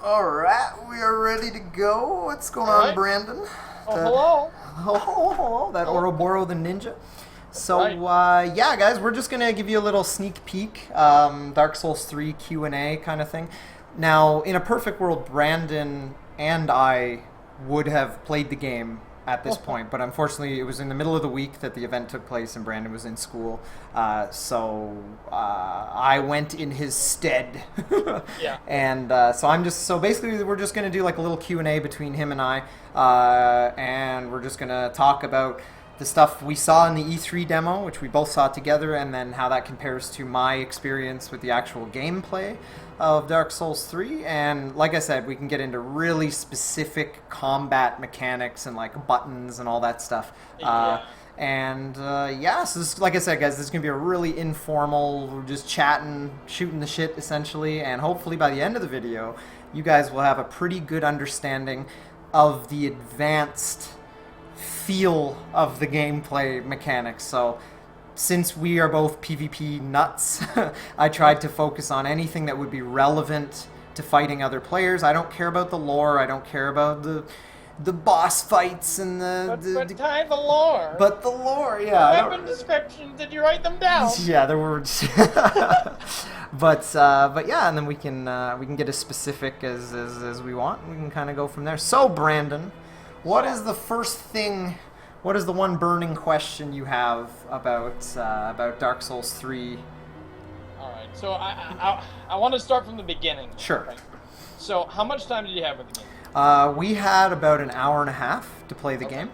Alright, we are ready to go. What's going All on, right. Brandon? Oh, hello. Oh, that Oroboro the ninja. So, right. yeah, guys, we're just going to give you a little sneak peek, Dark Souls 3 Q&A kind of thing. Now, in a perfect world, Brandon and I would have played the game at this point, but unfortunately it was in the middle of the week that the event took place and Brandon was in school, so I went in his stead. Yeah. And so basically we're just going to do like a little Q&A between him and I, and we're just going to talk about the stuff we saw in the E3 demo, which we both saw together, and then how that compares to my experience with the actual gameplay of Dark Souls 3. And like I said, we can get into really specific combat mechanics and like buttons and all that stuff. Yeah. So this, like I said, guys, this is going to be a really informal, we're just chatting, shooting the shit, essentially, and hopefully by the end of the video, you guys will have a pretty good understanding of the advanced feel of the gameplay mechanics. So since we are both PvP nuts, I tried to focus on anything that would be relevant to fighting other players. I don't care about the lore, I don't care about the boss fights and the lore. but the lore, yeah. Weapon descriptions, did you write them down? Yeah, there were. But yeah, and then we can get as specific as we want. We can kind of go from there. So Brandon, what is the first thing? What is the one burning question you have about Dark Souls 3? All right. So I want to start from the beginning. Sure. Okay. So how much time did you have with the game? We had about an hour and a half to play the game.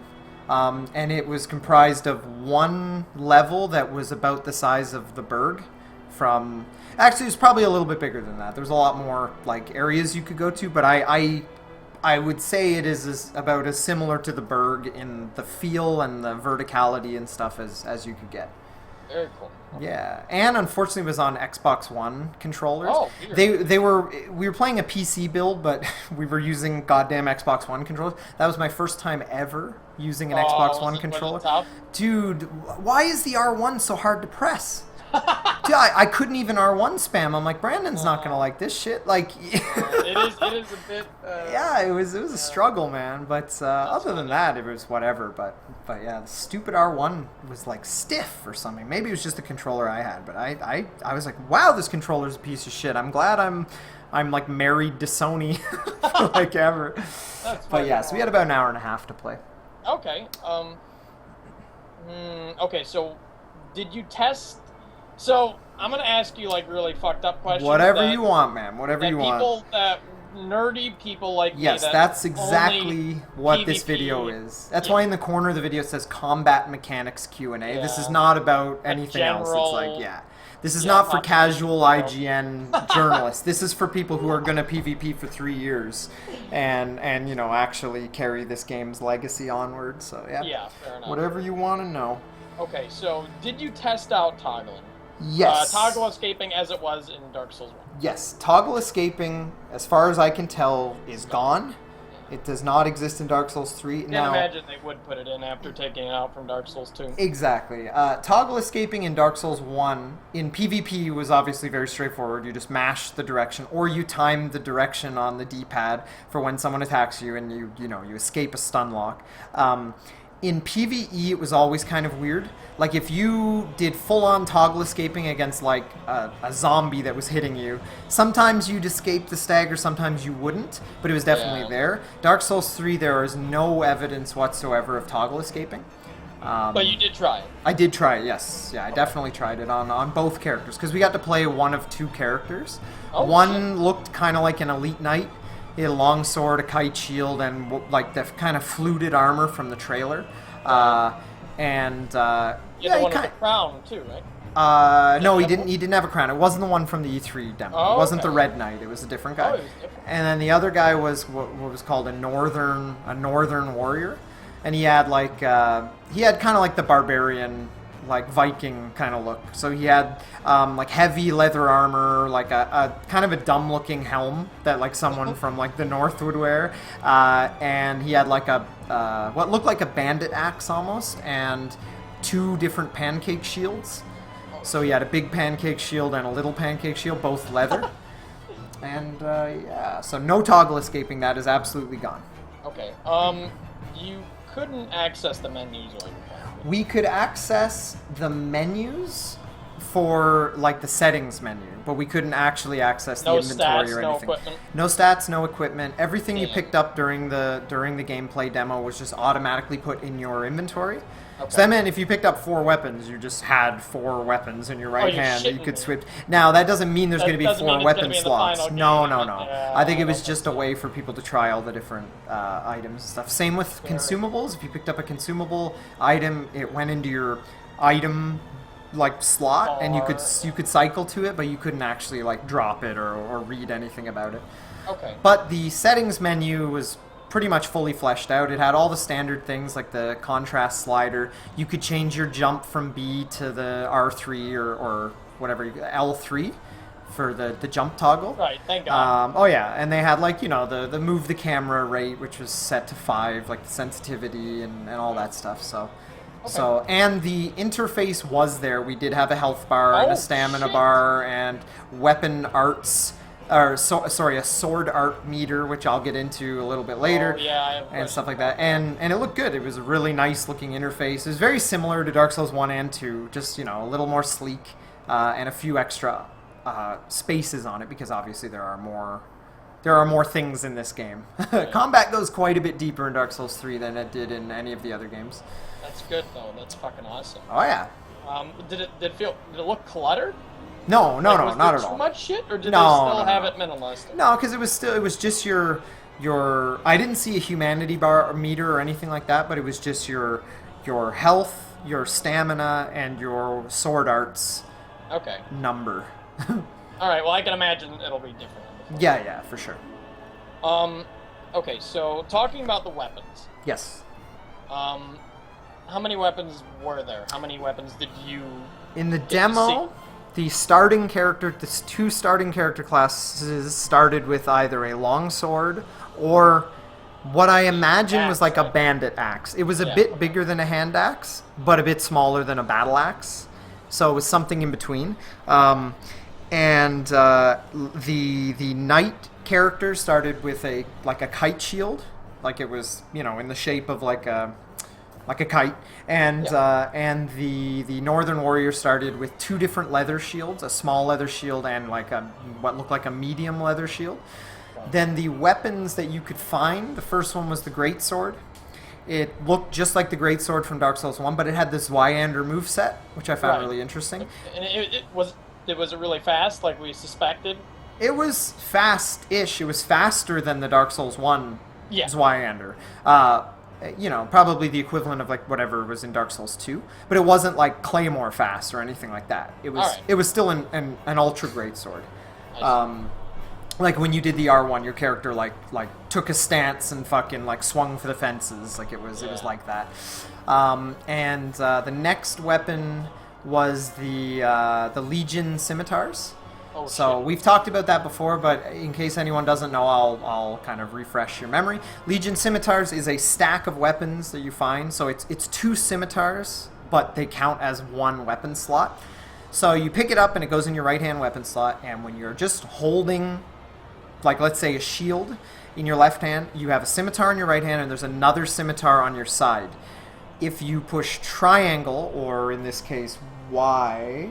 And it was comprised of one level that was about the size of the Berg. Actually, it was probably a little bit bigger than that. There was a lot more like areas you could go to, but I would say it is about as similar to the Berg in the feel and the verticality and stuff as you could get. Very cool. Okay. Yeah, and unfortunately it was on Xbox One controllers. Oh, weird. We were playing a PC build, but we were using goddamn Xbox One controllers. That was my first time ever using an Xbox One controller. Dude, why is the R1 so hard to press? Dude, I couldn't even R1 spam. I'm like, Brandon's not gonna like this shit. Like, it is a bit. Yeah, it was a struggle, man. But other than that, it was whatever. But yeah, the stupid R1 was like stiff or something. Maybe it was just the controller I had. But I was like, wow, this controller's a piece of shit. I'm glad I'm like married to Sony like ever. But yeah, so we had about an hour and a half to play. Okay. Okay. So, did you test? So I'm gonna ask you like really fucked up questions. Whatever you want, man. Whatever you want. Nerdy people like me. Yes, that's exactly what this video is. That's why in the corner of the video it says Combat Mechanics Q&A. Yeah. This is not about anything else. It's like, yeah. This is not for casual IGN journalists. This is for people who are going to PvP for 3 years and you know, actually carry this game's legacy onward. So, yeah. Yeah, fair enough. Whatever you want to know. Okay, so did you test out toggling? Yes. Toggle escaping as it was in Dark Souls 1. Yes. Toggle escaping, as far as I can tell, is gone. It does not exist in Dark Souls 3. Can't imagine they would put it in after taking it out from Dark Souls 2. Exactly. Toggle escaping in Dark Souls 1, in PvP, was obviously very straightforward. You just mash the direction, or you time the direction on the D-pad for when someone attacks you and you escape a stun lock. In PvE, it was always kind of weird. Like, if you did full-on toggle escaping against, like, a zombie that was hitting you, sometimes you'd escape the stagger, sometimes you wouldn't, but it was definitely there. Dark Souls 3, there is no evidence whatsoever of toggle escaping. But you did try it. I did try it, yes. Yeah, I definitely tried it on both characters, because we got to play one of two characters. One looked kind of like an elite knight. He had a long sword, a kite shield, and like the kind of fluted armor from the trailer. You had the one with the crown too, right? No, he didn't. He didn't have a crown. It wasn't the one from the E3 demo. It wasn't the Red Knight. It was a different guy. Oh, it was different. And then the other guy was what was called a northern warrior, and he had like kind of like the barbarian, like Viking kind of look. So he had like heavy leather armor, like a kind of a dumb looking helm that like someone from like the north would wear, and he had like a what looked like a bandit axe almost, and 2 different pancake shields. So he had a big pancake shield and a little pancake shield, both leather. And yeah, so no toggle escaping. That is absolutely gone. Okay. You couldn't access the menus or anything. We could access the menus for like the settings menu, but we couldn't actually access the inventory stats, or no anything. equipment. No stats, no equipment. Everything you Damn. picked up during the gameplay demo was just automatically put in your inventory. Okay. So that meant if you picked up 4 weapons, you just had 4 weapons in your right you're hand that you shitting could me. switch. Now that doesn't mean there's That going to be doesn't 4 mean it's gonna weapon be in the slots. final No, game. no, no. Yeah, I think it I was don't just think a so. way for people to try all the different items and stuff. Same with consumables. If you picked up a consumable item, it went into your item like slot, and you could cycle to it, but you couldn't actually like drop it or read anything about it. Okay. But the settings menu was pretty much fully fleshed out. It had all the standard things like the contrast slider. You could change your jump from B to the R3 or whatever, L3 for the jump toggle. Right, thank God. Oh yeah, and they had like, you know, the move the camera rate, which was set to 5, like the sensitivity and all that stuff. So and the interface was there. We did have a health bar and a stamina bar and weapon arts, a sword art meter, which I'll get into a little bit later, and stuff like that. And it looked good. It was a really nice looking interface. It was very similar to Dark Souls 1 and 2, just, you know, a little more sleek and a few extra spaces on it, because obviously there are more things in this game. Combat goes quite a bit deeper in Dark Souls 3 than it did in any of the other games. That's good though. That's fucking awesome. Oh yeah. Did it look cluttered? No, not at all. Was there too much shit, or did they still have it minimalistic? No, because it was just your. I didn't see a humanity bar or meter or anything like that, but it was just your health, your stamina, and your sword arts. Okay. Number. All right. Well, I can imagine it'll be different. Yeah, for sure. Okay. So talking about the weapons. Yes. How many weapons were there? How many weapons did you? In the demo, the 2 starting character classes started with either a longsword or what I imagine was like a bandit axe. It was a bit bigger than a hand axe, but a bit smaller than a battle axe. So it was something in between. And the knight character started with a kite shield, like it was, you know, in the shape of like a kite, and the Northern Warrior started with 2 different leather shields, a small leather shield and like what looked like a medium leather shield. Then the weapons that you could find, the first one was the greatsword. It looked just like the greatsword from Dark Souls 1, but it had this Zweihander moveset, which I found really interesting. And was it really fast, like we suspected? It was fast-ish. It was faster than the Dark Souls 1 Zweihander. You know, probably the equivalent of like whatever was in Dark Souls 2, but it wasn't like Claymore fast or anything like that. It was still an ultra great sword. Like when you did the R1, your character like took a stance and fucking like swung for the fences, like it was like that. And the next weapon was the Legion scimitars. So we've talked about that before, but in case anyone doesn't know, I'll kind of refresh your memory. Legion scimitars is a stack of weapons that you find. So it's 2 scimitars, but they count as 1 weapon slot. So you pick it up and it goes in your right hand weapon slot, and when you're just holding, like let's say a shield in your left hand, you have a scimitar in your right hand and there's another scimitar on your side. If you push triangle, or in this case Y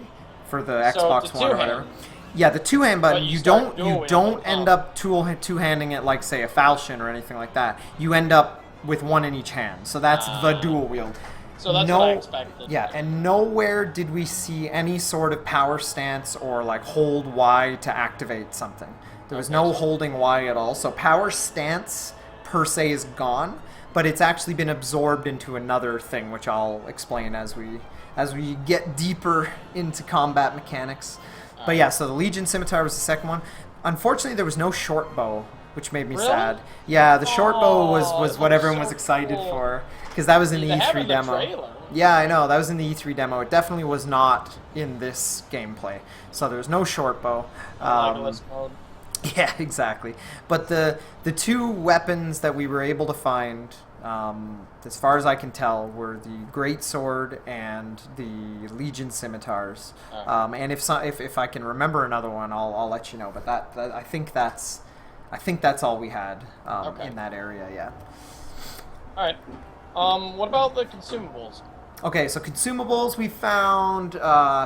for the Xbox One or whatever. Yeah, the 2-hand button, you don't end up two-handing it like, say, a falchion or anything like that. You end up with 1 in each hand. So that's the dual wield. So that's what I expected. Yeah, and nowhere did we see any sort of power stance or like hold Y to activate something. There was no holding Y at all. So power stance per se is gone, but it's actually been absorbed into another thing, which I'll explain as we get deeper into combat mechanics. But yeah, so the Legion Scimitar was the second one. Unfortunately, there was no short bow, which made me sad. Yeah, the short bow was what everyone was excited for, because that was in the E3 demo. Yeah, I know, that was in the E3 demo. It definitely was not in this gameplay. So there was no short bow. Yeah, exactly. But the 2 weapons that we were able to find As far as I can tell, were the Great Sword and the Legion Scimitars. And if I can remember another one, I'll let you know. But that I think that's all we had in that area. Yeah. All right. What about the consumables? Okay, so consumables, we found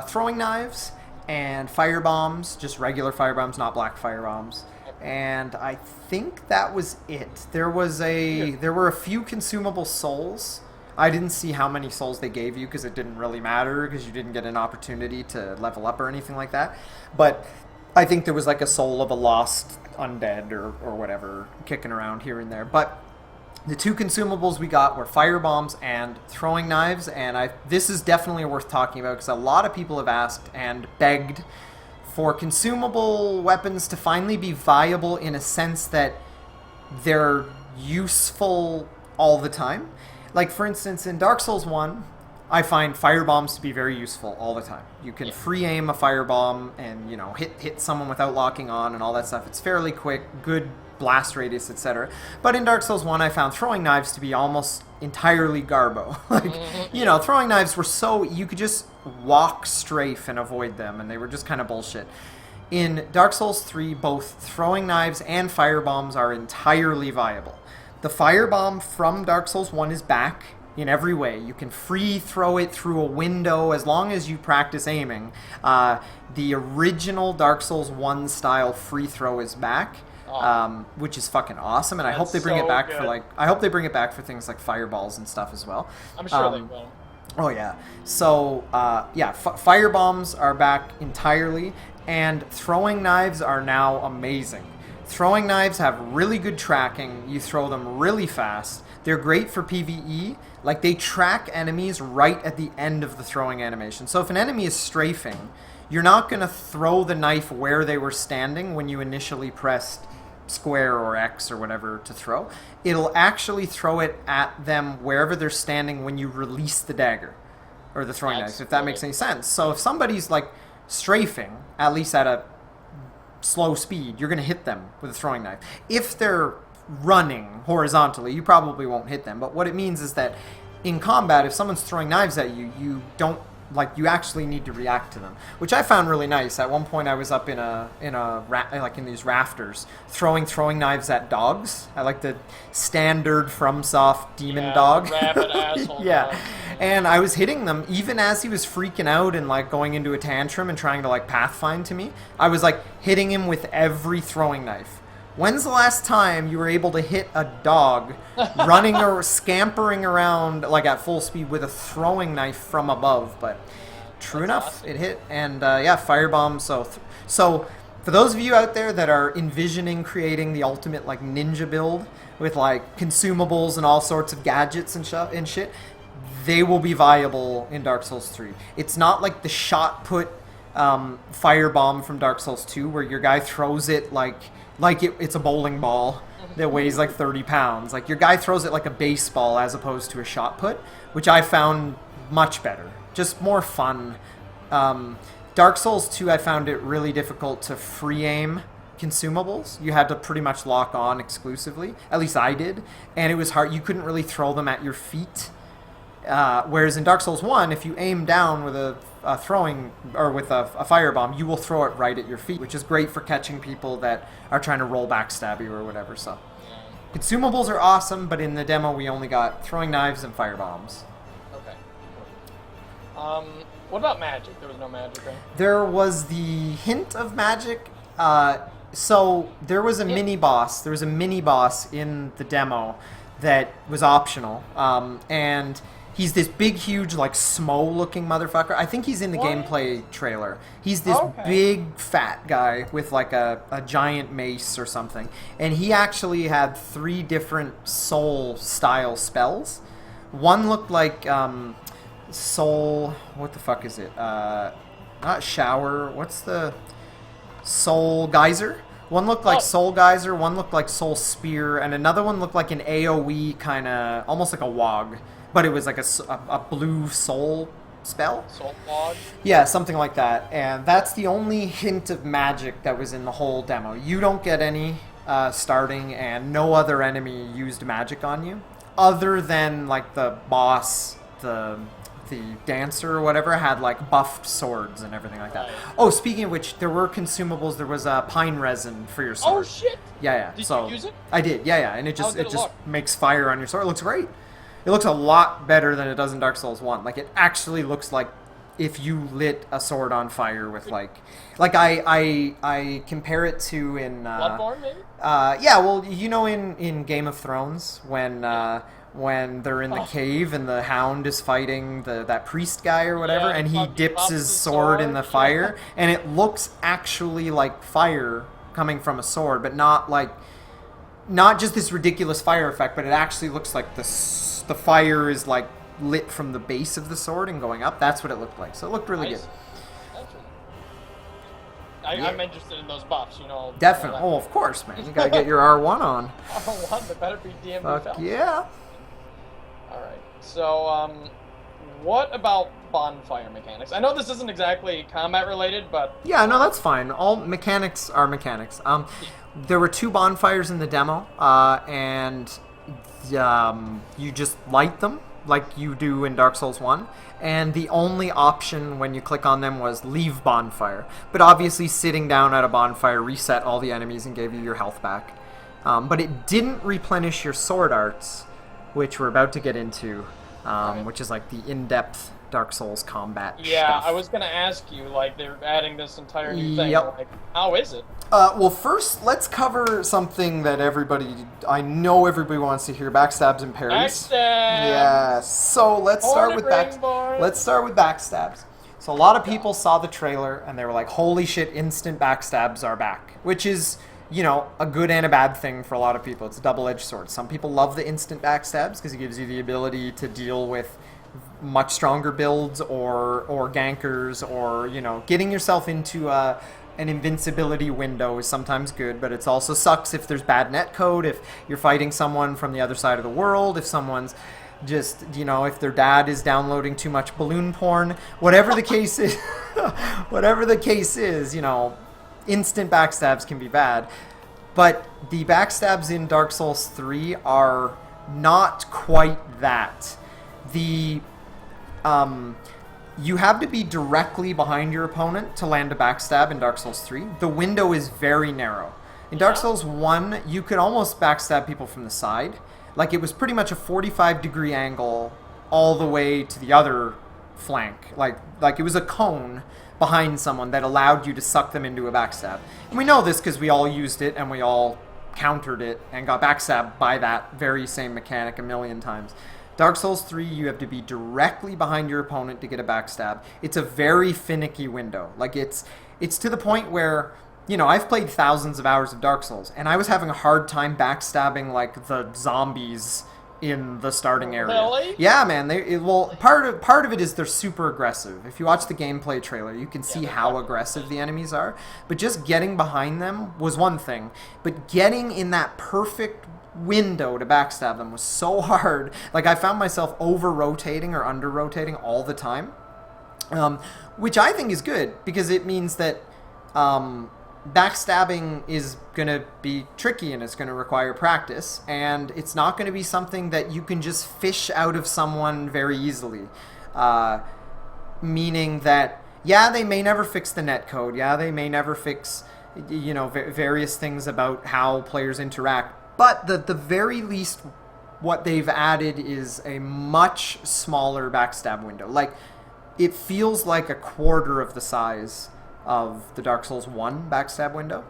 throwing knives and fire bombs, just regular fire bombs, not black fire bombs. And I think that was it. There were a few consumable souls. I didn't see how many souls they gave you because it didn't really matter because you didn't get an opportunity to level up or anything like that. But I think there was like a soul of a lost undead or whatever kicking around here and there. But the two consumables we got were fire bombs and throwing knives, and this is definitely worth talking about because a lot of people have asked and begged for consumable weapons to finally be viable in a sense that they're useful all the time. Like, for instance, in Dark Souls 1, I find fire bombs to be very useful all the time. You can free aim a fire bomb and, hit someone without locking on and all that stuff. It's fairly quick, good blast radius, etc. But in Dark Souls 1, I found throwing knives to be almost entirely garbo. Throwing knives were so... You could just walk strafe and avoid them, and they were just kind of bullshit. In Dark Souls 3, both throwing knives and fire bombs are entirely viable. The fire bomb from Dark Souls 1 is back in every way. You can free throw it through a window as long as you practice aiming. The original Dark Souls 1 style free throw is back. Which is fucking awesome, and I hope they bring it back for things like fireballs and stuff as well. I'm sure they will. Oh yeah. So fire bombs are back entirely, and throwing knives are now amazing. Throwing knives have really good tracking. You throw them really fast. They're great for PvE. Like, they track enemies right at the end of the throwing animation. So if an enemy is strafing, you're not going to throw the knife where they were standing when you initially pressed square or X or whatever to throw. It'll actually throw it at them wherever they're standing when you release the dagger or the throwing knife, if that makes any sense. So if somebody's like strafing, at least at a slow speed, you're going to hit them with a throwing knife. If they're running horizontally, you probably won't hit them. But what it means is that in combat, if someone's throwing knives at you, you don't you actually need to react to them, which I found really nice. At one point, I was up in these rafters, throwing knives at dogs. I like the standard FromSoft demon dog. Rabid asshole. Dog. And I was hitting them even as he was freaking out and like going into a tantrum and trying to like pathfind to me. I was like hitting him with every throwing knife. When's the last time you were able to hit a dog running or scampering around like at full speed with a throwing knife from above? But true enough, awesome. It hit. And firebomb. So for those of you out there that are envisioning creating the ultimate like ninja build with like consumables and all sorts of gadgets and shit, they will be viable in Dark Souls 3. It's not like the shot put firebomb from Dark Souls 2 where your guy throws it it's a bowling ball that weighs like 30 pounds. Like, your guy throws it like a baseball as opposed to a shot put, which I found much better. Just more fun. Dark Souls 2, I found it really difficult to free aim consumables. You had to pretty much lock on exclusively. At least I did. And it was hard. You couldn't really throw them at your feet. Whereas in Dark Souls 1, if you aim down with a throwing or with a firebomb, you will throw it right at your feet, which is great for catching people that are trying to roll backstab you or whatever. So consumables are awesome, but in the demo we only got throwing knives and firebombs. Okay. What about magic? There was no magic, right? There was the hint of magic. So there was a mini boss. There was a mini boss in the demo that was optional, and he's this big, huge, like, Smo-looking motherfucker. I think he's in the gameplay trailer. He's this big, fat guy with, like, a giant mace or something. And he actually had 3 different soul-style spells. One looked like soul... What the fuck is it? Not shower. What's the... Soul geyser? One looked like Soul Geyser, one looked like Soul Spear, and another one looked like an AoE kind of... Almost like a Wog. But it was like a blue soul spell? Soul Wog? Yeah, something like that. And that's the only hint of magic that was in the whole demo. You don't get any starting, and no other enemy used magic on you. other than like the boss, the dancer or whatever had like buffed swords and everything like that. Right. Oh, speaking of which, there were consumables. There was pine resin for your sword. Oh shit! Yeah. Did So you use it? I did. Yeah. And it How just did it look? makes fire on your sword. It looks great. It looks a lot better than it does in Dark Souls 1. Like it actually looks like if you lit a sword on fire with like I compare it to in Bloodborne, maybe? yeah, well, you know, in Game of Thrones when they're in the cave and the Hound is fighting that priest guy or whatever, Yeah, and he fucking dips pops his his sword in the sword. fire, and it looks actually like fire coming from a sword, but not just this ridiculous fire effect, but it actually looks like the fire is like lit from the base of the sword and going up. That's what it looked like. So it looked really Nice. good. I'm interested in those buffs, you know. Definitely. Oh, of course, man. You gotta get your R1 on. R1, but better be DMV Fuck felt. yeah. Alright, so, what about bonfire mechanics? I know this isn't exactly combat related, but... Yeah, no, that's fine. All mechanics are mechanics. There were 2 bonfires in the demo, and you just light them like you do in Dark Souls 1, and the only option when you click on them was leave bonfire. But obviously sitting down at a bonfire reset all the enemies and gave you your health back. But it didn't replenish your sword arts, which we're about to get into, which is like the in-depth Dark Souls combat Yeah, stuff. I was gonna ask you, like, they're adding this entire new thing. Yep. Like, how is it? Well, first, let's cover something that I know everybody wants to hear: backstabs and parries. Backstab! Yeah. So let's start with backstabs. So a lot of people saw the trailer and they were like, "Holy shit! Instant backstabs are back," which is, you know, a good and a bad thing for a lot of people. It's a double-edged sword. Some people love the instant backstabs because it gives you the ability to deal with much stronger builds or gankers, or, you know, getting yourself into an invincibility window is sometimes good, but it also sucks if there's bad netcode, if you're fighting someone from the other side of the world, if someone's just, you know, if their dad is downloading too much balloon porn, whatever the case is, you know, instant backstabs can be bad. But the backstabs in Dark Souls 3 are not quite that. You have to be directly behind your opponent to land a backstab in Dark Souls 3. The window is very narrow. In Dark Souls 1, you could almost backstab people from the side. Like, it was pretty much a 45-degree angle all the way to the other flank. Like it was a cone behind someone that allowed you to suck them into a backstab. And we know this because we all used it and we all countered it and got backstabbed by that very same mechanic a million times. Dark Souls 3, you have to be directly behind your opponent to get a backstab. It's a very finicky window. Like, it's to the point where, you know, I've played thousands of hours of Dark Souls, and I was having a hard time backstabbing, like, the zombies in the starting area. Really? Yeah, man. Part of it is they're super aggressive. If you watch the gameplay trailer, you can see how aggressive the enemies are. But just getting behind them was one thing. But getting in that perfect window to backstab them was so hard. Like, I found myself over-rotating or under-rotating all the time. Which I think is good, because it means that backstabbing is going to be tricky and it's going to require practice, and it's not going to be something that you can just fish out of someone very easily. Meaning that, yeah, they may never fix the netcode, yeah, they may never fix, you know, various things about how players interact, but the very least what they've added is a much smaller backstab window. Like, it feels like a quarter of the size of the Dark Souls 1 backstab window.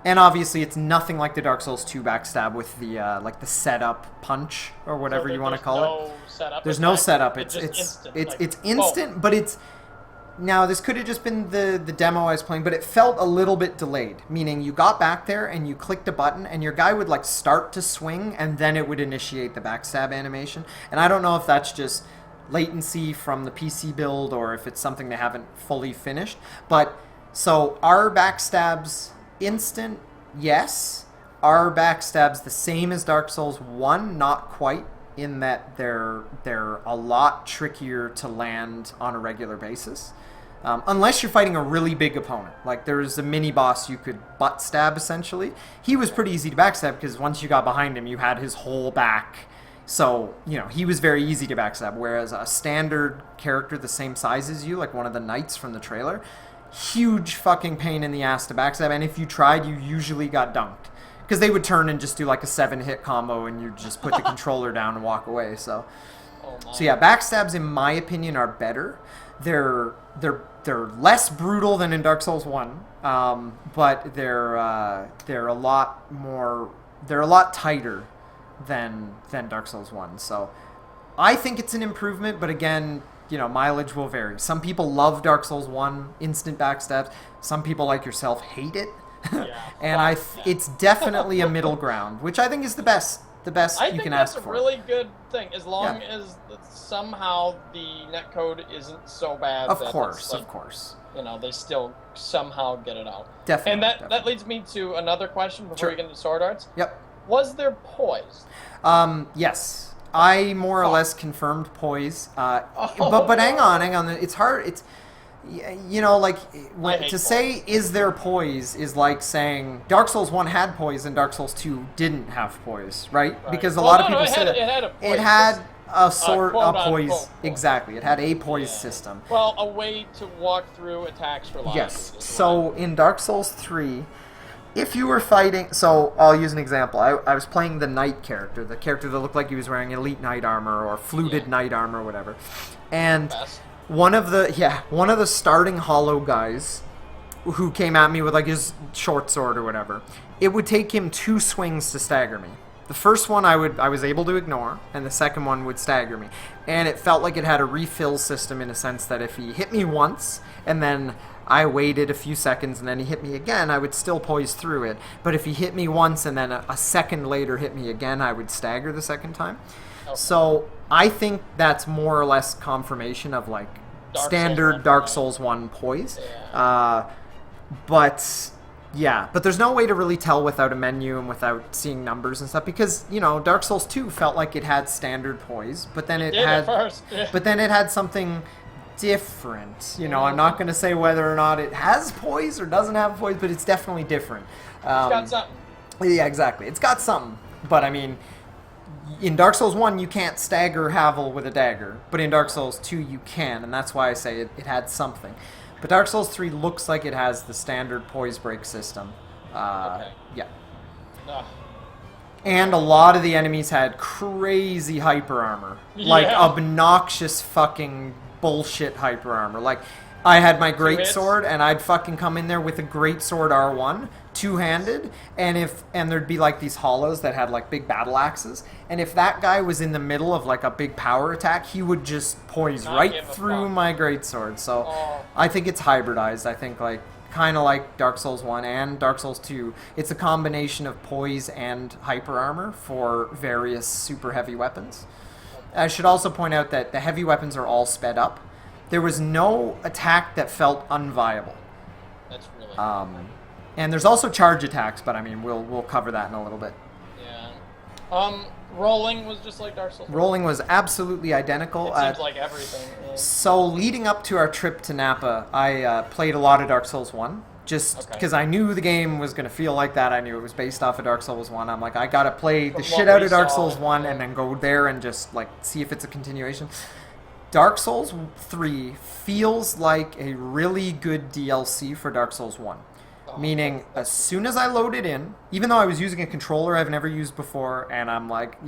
And obviously it's nothing like the Dark Souls 2 backstab with the like the setup punch or whatever you want to call it. There's no setup. It's instant, but it's now this could have just been the demo I was playing, but it felt a little bit delayed, meaning you got back there and you clicked a button and your guy would like start to swing and then it would initiate the backstab animation. And I don't know if that's just latency from the PC build or if it's something they haven't fully finished, but so are backstabs instant? Yes. Are backstabs the same as Dark Souls 1? Not quite, in that they're a lot trickier to land on a regular basis. Unless you're fighting a really big opponent. Like, there's a mini boss you could butt stab, essentially. He was pretty easy to backstab because once you got behind him, you had his whole back So, he was very easy to backstab, whereas a standard character the same size as you, like one of the knights from the trailer, huge fucking pain in the ass to backstab, and if you tried, you usually got dunked. Because they would turn and just do like a 7-hit combo, and you just put the controller down and walk away, so... So yeah, backstabs, in my opinion, are better. They're less brutal than in Dark Souls 1, but they're a lot more... They're a lot tighter than Dark Souls 1. So I think it's an improvement, but again, mileage will vary. Some people love Dark Souls 1 instant backstabs. Some people like yourself hate it. Yeah, and it's definitely a middle ground, which I think is the best you can ask for. I think that's a really good thing, as long as somehow the netcode isn't so bad. Of course. They still somehow get it out. Definitely. And that leads me to another question before we get into sword arts. Yep. Was there poise? Yes. I more or less confirmed poise. But hang on. It's hard. It's to say is there poise is like saying Dark Souls 1 had poise and Dark Souls 2 didn't have poise, right? Because a lot of people said it had a sort of poise. Exactly. It had a poise system. Well, a way to walk through attacks reliably. Yes. So in Dark Souls 3, if you were fighting... So, I'll use an example. I was playing the knight character, the character that looked like he was wearing elite knight armor or fluted knight armor or whatever. And one of the starting hollow guys who came at me with like his short sword or whatever, it would take him 2 swings to stagger me. The first one I was able to ignore, and the second one would stagger me. And it felt like it had a refill system in a sense that if he hit me once, and then I waited a few seconds, and then he hit me again, I would still poise through it. But if he hit me once, and then a second later hit me again, I would stagger the second time. Okay. So I think that's more or less confirmation of like standard Dark Souls 1 poise. Yeah. But there's no way to really tell without a menu and without seeing numbers and stuff, because Dark Souls 2 felt like it had standard poise, but then it had something different. I'm not going to say whether or not it has poise or doesn't have poise, but it's definitely different. It's got something. Yeah, exactly. It's got something. But I mean, in Dark Souls 1, you can't stagger Havel with a dagger, but in Dark Souls 2, you can, and that's why I say it had something. But Dark Souls 3 looks like it has the standard poise break system. Okay. Yeah. And a lot of the enemies had crazy hyper armor. Like, obnoxious fucking bullshit hyper armor. Like, I had my greatsword, and I'd fucking come in there with a greatsword R1, two-handed, and there'd be like these hollows that had like big battle axes, and if that guy was in the middle of like a big power attack, he would just poise right through my greatsword. So I think it's hybridized. I think like kind of like Dark Souls 1 and Dark Souls 2, it's a combination of poise and hyper armor for various super heavy weapons. I should also point out that the heavy weapons are all sped up. There was no attack that felt unviable. That's really and there's also charge attacks, but I mean, we'll cover that in a little bit. Yeah. Rolling was just like Dark Souls. Rolling was absolutely identical. It seems like everything. Yeah. So leading up to our trip to Napa, I played a lot of Dark Souls 1. Just because I knew the game was going to feel like that. I knew it was based off of Dark Souls 1. I'm like, I got to play the shit out of Dark Souls 1 and then go there and just like see if it's a continuation. Dark Souls 3 feels like a really good DLC for Dark Souls 1. Meaning, as soon as I load it in, even though I was using a controller I've never used before, and I'm like,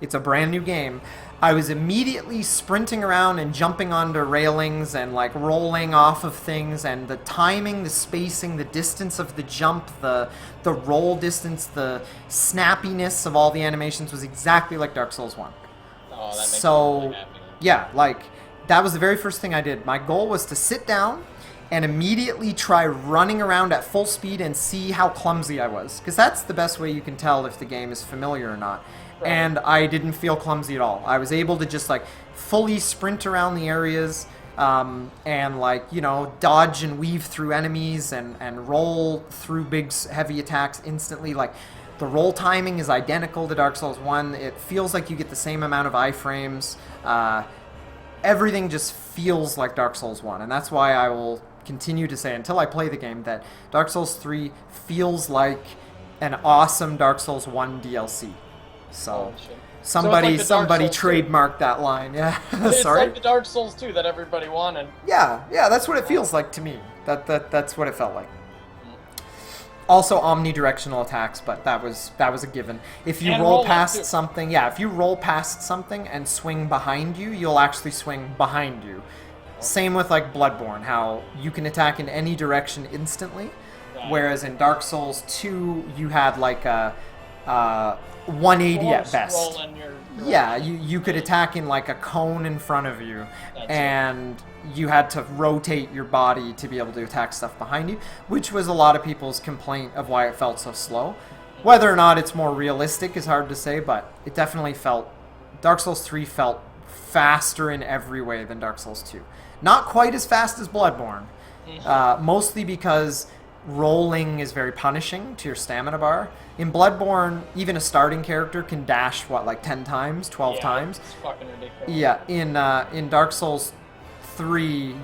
it's a brand new game, I was immediately sprinting around and jumping onto railings and like rolling off of things, and the timing, the spacing, the distance of the jump, the roll distance, the snappiness of all the animations was exactly like Dark Souls 1. Oh, that makes me really happy. Yeah, like, that was the very first thing I did. My goal was to sit down and immediately try running around at full speed and see how clumsy I was. Because that's the best way you can tell if the game is familiar or not. Right. And I didn't feel clumsy at all. I was able to just, like, fully sprint around the areas and, like, dodge and weave through enemies and roll through big, heavy attacks instantly. Like, the roll timing is identical to Dark Souls 1. It feels like you get the same amount of iframes. Everything just feels like Dark Souls 1. And that's why I will continue to say, until I play the game, that Dark Souls 3 feels like an awesome Dark Souls 1 DLC. So Somebody the Dark Souls 2. trademarked that line. Yeah. It's Sorry. like the Dark Souls 2 that everybody wanted. Yeah, that's what it feels like to me. That's what it felt like. Also omnidirectional attacks, but that was a given. If you roll past something, if you roll past something and swing behind you, you'll actually swing behind you. Same with like Bloodborne, how you can attack in any direction instantly, whereas in Dark Souls 2 you had like a 180 at best. Yeah, you could attack in like a cone in front of you, and you had to rotate your body to be able to attack stuff behind you, which was a lot of people's complaint of why it felt so slow. Whether or not it's more realistic is hard to say, but it definitely felt... Dark Souls 3 felt faster in every way than Dark Souls 2. Not quite as fast as Bloodborne, mostly because rolling is very punishing to your stamina bar. In Bloodborne, even a starting character can dash, like 10 times, 12 times? It's fucking ridiculous. Yeah, in Dark Souls 3,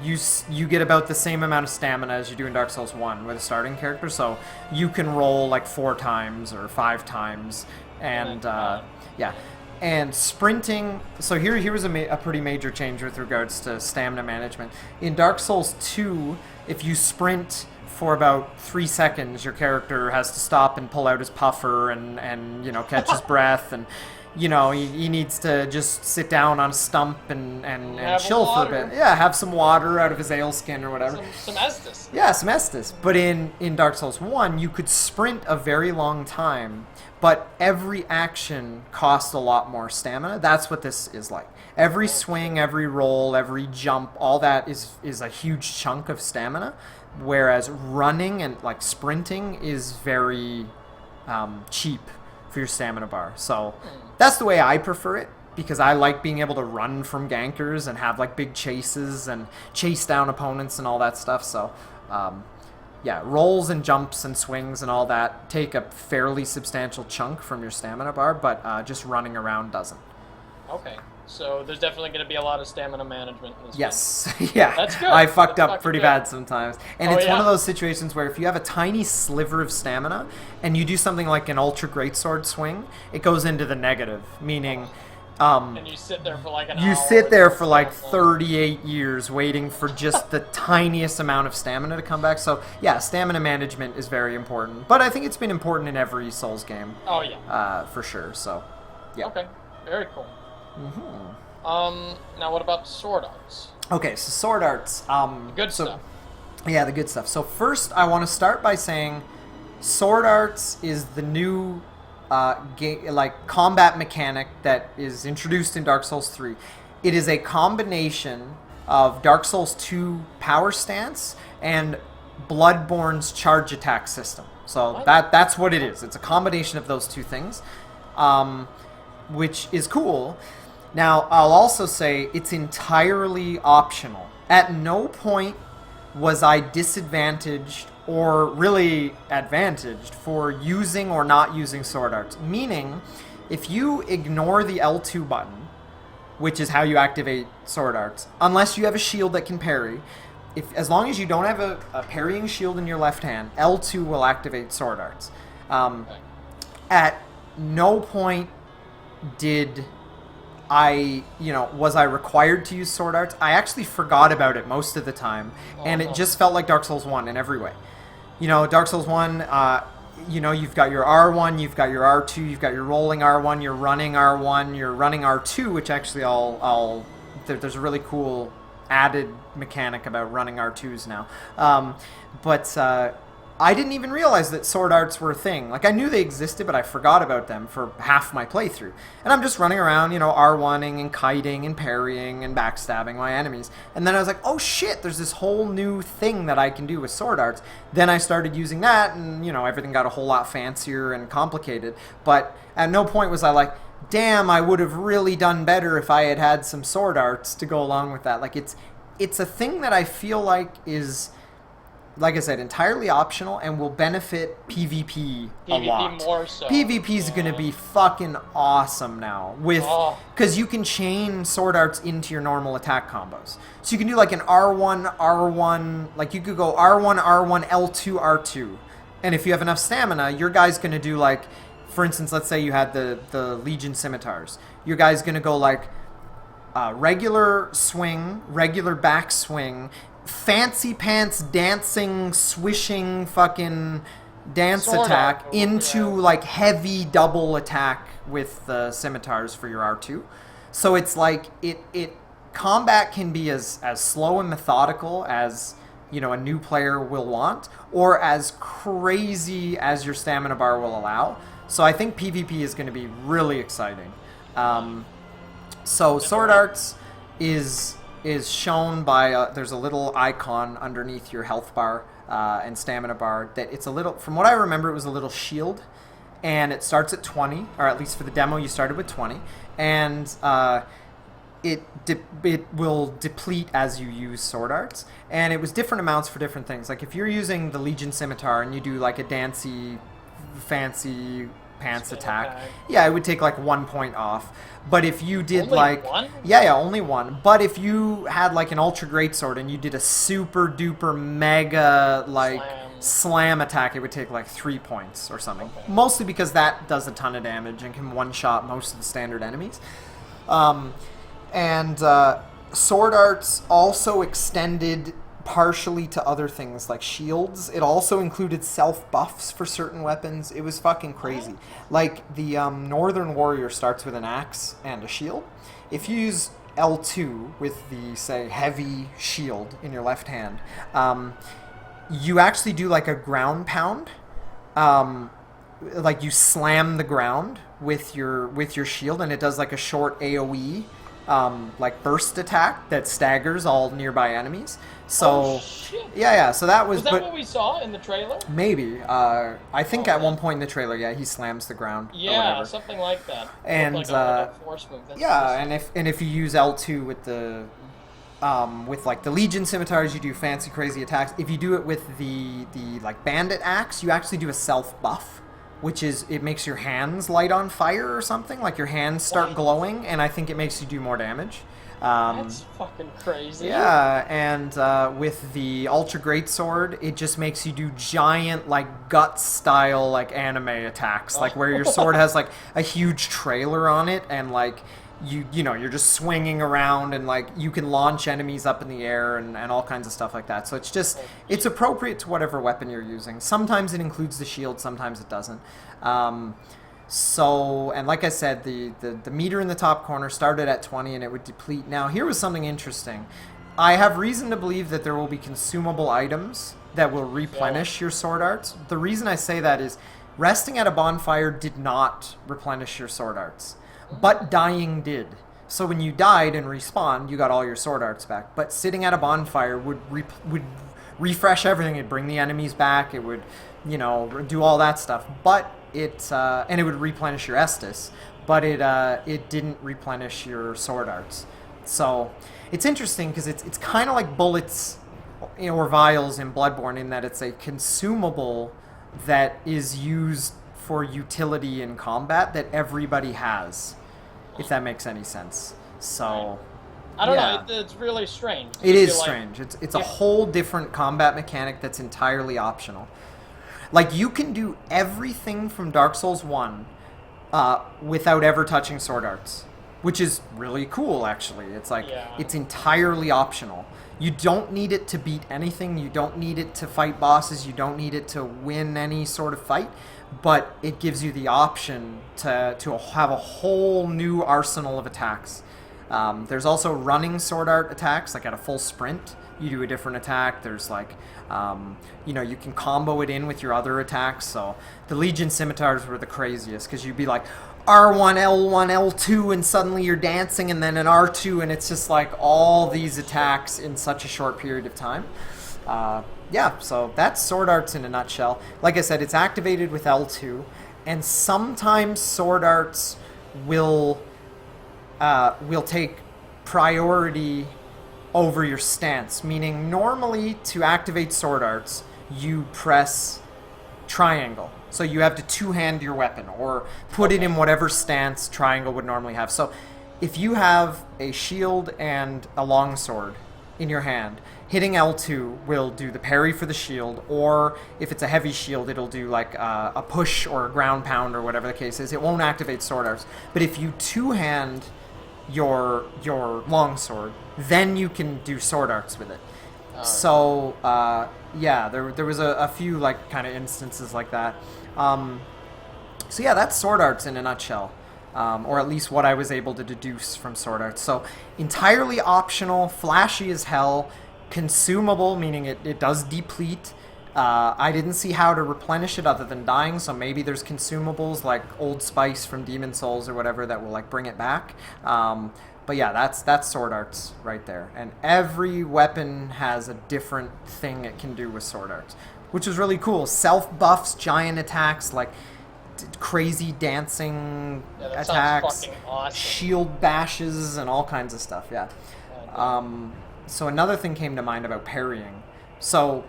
you get about the same amount of stamina as you do in Dark Souls 1 with a starting character, so you can roll like 4 times or 5 times, and and sprinting. So here was a pretty major change with regards to stamina management. In Dark Souls 2, if you sprint for about 3 seconds, your character has to stop and pull out his puffer and catch his breath, and he needs to just sit down on a stump and chill for a bit. Yeah, have some water out of his ale skin or whatever. Some Estus. Yeah, some Estus. But in Dark Souls 1, you could sprint a very long time, but every action cost a lot more stamina. That's what this is like. Every swing, every roll, every jump, all that is a huge chunk of stamina, whereas running and like sprinting is very cheap for your stamina bar. So that's the way I prefer it, because I like being able to run from gankers and have like big chases and chase down opponents and all that stuff. So rolls and jumps and swings and all that take a fairly substantial chunk from your stamina bar, but just running around doesn't. Okay. So there's definitely going to be a lot of stamina management in this Yes. Yeah. That's good. I fucked That's up pretty good. bad sometimes. And it's one of those situations where if you have a tiny sliver of stamina and you do something like an ultra greatsword swing, it goes into the negative, meaning... and you sit there for like an hour. You sit there for like 38 years waiting for just the tiniest amount of stamina to come back. So, yeah, stamina management is very important. But I think it's been important in every Souls game. Oh, yeah. For sure, so, yeah. Okay, very cool. Now what about sword arts? Okay, so sword arts. Good stuff. Yeah, the good stuff. So first, I want to start by saying, sword arts is the new combat mechanic that is introduced in Dark Souls 3. It is a combination of Dark Souls 2 power stance and Bloodborne's charge attack system. So that's what it is. It's a combination of those two things, which is cool. Now, I'll also say it's entirely optional. At no point was I disadvantaged or really advantaged for using or not using sword arts. Meaning, if you ignore the L2 button, which is how you activate sword arts, unless you have a shield that can parry, as long as you don't have a parrying shield in your left hand, L2 will activate sword arts. At no point was I required to use sword arts. I actually forgot about it most of the time, and it just felt like Dark Souls 1 in every way. Dark Souls 1, you've got your R1, you've got your R2, you've got your rolling R1, your running R1, your running R2, which actually there's a really cool added mechanic about running R2s now. But I didn't even realize that sword arts were a thing. Like, I knew they existed, but I forgot about them for half my playthrough. And I'm just running around, R1ing and kiting and parrying and backstabbing my enemies. And then I was like, oh shit, there's this whole new thing that I can do with sword arts. Then I started using that, and, everything got a whole lot fancier and complicated. But at no point was I like, damn, I would have really done better if I had had some sword arts to go along with that. Like, it's a thing that I feel like is... like I said, entirely optional and will benefit PvP a lot. PvP more so. PvP is going to be fucking awesome now, because you can chain sword arts into your normal attack combos. So you can do like an R1, like you could go R1, R1, L2, R2. And if you have enough stamina, your guy's going to do like for instance, let's say you had the Legion scimitars. Your guy's gonna go like regular swing, regular back swing, fancy pants dancing, swishing fucking dance Sword attack out, into like heavy double attack with the scimitars for your R2. So it's like it combat can be as slow and methodical as a new player will want, or as crazy as your stamina bar will allow. So I think PvP is going to be really exciting. So Sword Arts is shown by there's a little icon underneath your health bar and stamina bar that it's a little, from what I remember, it was a little shield, and it starts at 20, or at least for the demo you started with 20, and it will deplete as you use Sword Arts, and it was different amounts for different things. Like if you're using the Legion Scimitar and you do like a dancy, fancy pants attack, yeah, it would take like 1 point off. But if you did only like one? yeah, only one. But if you had like an ultra great sword and you did a super duper mega like slam attack, it would take like 3 points or something. Okay. Mostly because that does a ton of damage and can one-shot most of the standard enemies. Sword Arts also extended partially to other things like shields. It also included self-buffs for certain weapons. It was fucking crazy. Like the Northern Warrior starts with an axe and a shield. If you use L2 with the, say, heavy shield in your left hand, you actually do like a ground pound. Like you slam the ground with your shield, and it does like a short AoE like burst attack that staggers all nearby enemies. So yeah. So that was that what we saw in the trailer? Maybe. I think at one point in the trailer, yeah, he slams the ground. Yeah, something like that. And like a force move. yeah, and if you use L2 with the with like the Legion scimitars, you do fancy crazy attacks. If you do it with the like bandit axe, you actually do a self buff, which is it makes your hands light on fire or something. Like your hands start glowing, and I think it makes you do more damage. That's fucking crazy. Yeah, and with the Ultra Greatsword, it just makes you do giant, like, gut-style, like, anime attacks. Like, where your sword has, like, a huge trailer on it, and, like, you're just swinging around, and, like, you can launch enemies up in the air, and all kinds of stuff like that. So it's just, it's appropriate to whatever weapon you're using. Sometimes it includes the shield, sometimes it doesn't. So, and like I said, the meter in the top corner started at 20 and it would deplete. Now, here was something interesting. I have reason to believe that there will be consumable items that will replenish your Sword Arts. The reason I say that is resting at a bonfire did not replenish your Sword Arts, but dying did. So when you died and respawned, you got all your Sword Arts back. But sitting at a bonfire would refresh everything. It'd bring the enemies back. It would, do all that stuff. But and it would replenish your Estus, but it didn't replenish your Sword Arts. So it's interesting because it's kind of like bullets, or vials in Bloodborne, in that it's a consumable that is used for utility in combat that everybody has, if that makes any sense. So I don't know. It's really strange. It is strange. It's a whole different combat mechanic that's entirely optional. Like, you can do everything from Dark Souls 1 without ever touching Sword Arts, which is really cool, actually. It's like, it's entirely optional. You don't need it to beat anything. You don't need it to fight bosses. You don't need it to win any sort of fight. But it gives you the option to have a whole new arsenal of attacks. There's also running Sword Art attacks, like at a full sprint. You do a different attack. There's like, you can combo it in with your other attacks. So the Legion scimitars were the craziest, because you'd be like R1, L1, L2, and suddenly you're dancing, and then an R2, and it's just like all these attacks in such a short period of time. So that's Sword Arts in a nutshell. Like I said, it's activated with L2, and sometimes Sword Arts will take priority over your stance, meaning normally to activate Sword Arts, you press triangle. So you have to two-hand your weapon, or put it in whatever stance triangle would normally have. So if you have a shield and a longsword, in your hand, hitting L2 will do the parry for the shield, or if it's a heavy shield, it'll do like a push or a ground pound or whatever the case is. It won't activate sword arts. But if you two-hand your longsword, then you can do sword arts with it. So yeah, there was a few like kind of instances like that. So yeah, that's sword arts in a nutshell. Or at least what I was able to deduce from sword arts. So entirely optional, flashy as hell, consumable, meaning it does deplete. I didn't see how to replenish it other than dying, so maybe there's consumables like Old Spice from Demon Souls or whatever that will like bring it back. But yeah, that's sword arts right there. And every weapon has a different thing it can do with sword arts, which is really cool. Self buffs, giant attacks, like crazy dancing attacks, awesome. Shield bashes, and all kinds of stuff. Yeah. So another thing came to mind about parrying. So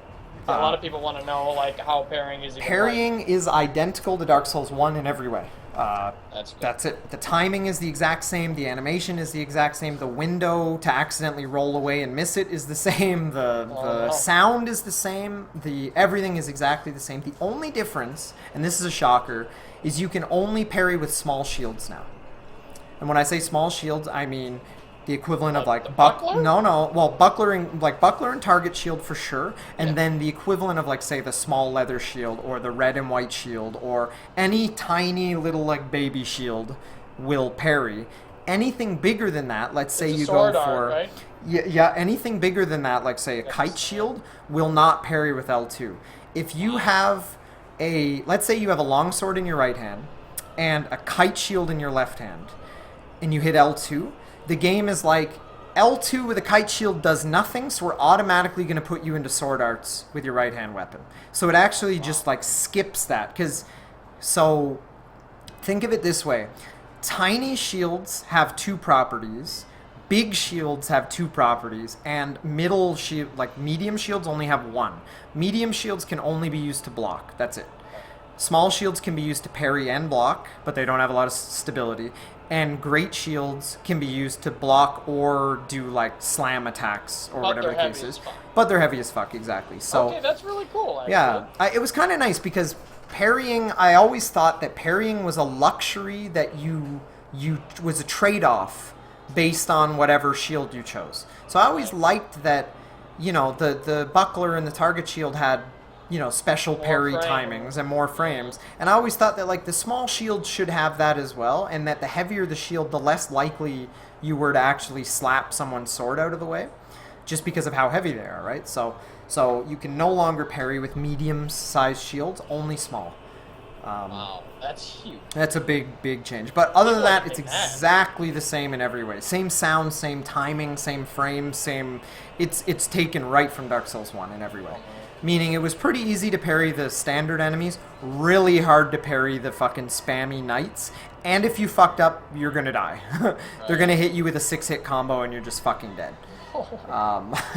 a lot of people want to know like how parrying is. Parrying is identical to Dark Souls 1 in every way. That's it. The timing is the exact same. The animation is the exact same. The window to accidentally roll away and miss it is the same. The sound is the same. Everything is exactly the same. The only difference, and this is a shocker, is you can only parry with small shields now. And when I say small shields, I mean the equivalent of like buckler? Buckler and target shield for sure, and then the equivalent of like say the small leather shield or the red and white shield or any tiny little like baby shield will parry. Anything bigger than that, let's say you go for right? yeah, anything bigger than that, like say a kite shield, will not parry with L2. If you have let's say you have a longsword in your right hand and a kite shield in your left hand, and you hit L2. The game is like, L2 with a kite shield does nothing, so we're automatically going to put you into sword arts with your right-hand weapon. So it actually just like skips that. So think of it this way. Tiny shields have two properties. Big shields have two properties. And medium shields only have one. Medium shields can only be used to block. That's it. Small shields can be used to parry and block, but they don't have a lot of stability. And great shields can be used to block or do like slam attacks or whatever the case is. But they're heavy as fuck, exactly. So okay, that's really cool. Actually. Yeah, it was kind of nice because parrying. I always thought that parrying was a luxury that was a trade-off based on whatever shield you chose. So I always liked that. The buckler and the target shield had special parry timings and more frames. And I always thought that, like, the small shield should have that as well, and that the heavier the shield, the less likely you were to actually slap someone's sword out of the way, just because of how heavy they are, right? So you can no longer parry with medium-sized shields, only small. Wow, that's huge. That's a big change. But other than that, it's exactly the same in every way. Same sound, same timing, same frame, same... It's taken right from Dark Souls 1 in every way. Meaning it was pretty easy to parry the standard enemies, really hard to parry the fucking spammy knights, and if you fucked up, you're gonna die. They're gonna hit you with a 6-hit combo and you're just fucking dead. So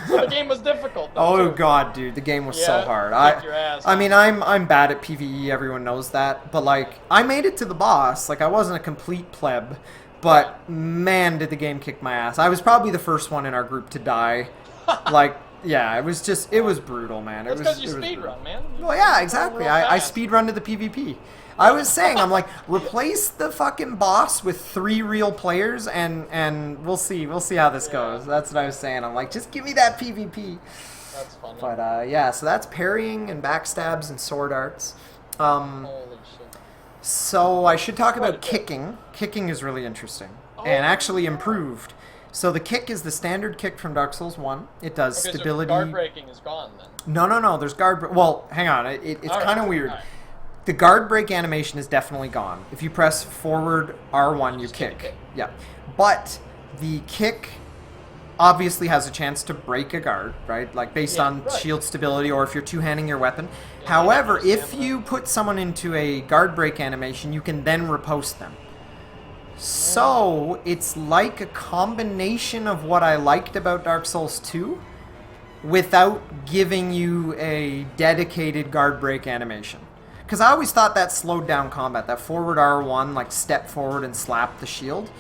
the game was difficult though, too. God, dude, the game was so hard. I mean, I'm bad at PvE, everyone knows that, but like, I made it to the boss. Like, I wasn't a complete pleb, but man, did the game kick my ass. I was probably the first one in our group to die. Like, yeah, it was brutal, man. That's because you speedrun, man. Well, yeah, exactly. I speedrun to the PvP. I was saying, I'm like, replace the fucking boss with 3 real players, and we'll see how this goes. That's what I was saying. I'm like, just give me that PvP. That's funny. But yeah, so that's parrying and backstabs and sword arts. Holy shit. So I should talk about kicking. Kicking is really interesting and actually improved. So the kick is the standard kick from Dark Souls 1. It does stability. So guard breaking is gone then. No. There's guard. Well, hang on. It's kind of weird. Right. The guard break animation is definitely gone. If you press forward R1, you kick. Yeah. But the kick obviously has a chance to break a guard, right? Like based on shield stability or if you're two-handing your weapon. Yeah, however, if you put someone into a guard break animation, you can then riposte them. So, it's like a combination of what I liked about Dark Souls 2 without giving you a dedicated guard break animation. Because I always thought that slowed down combat. That forward R1, like step forward and slap the shield,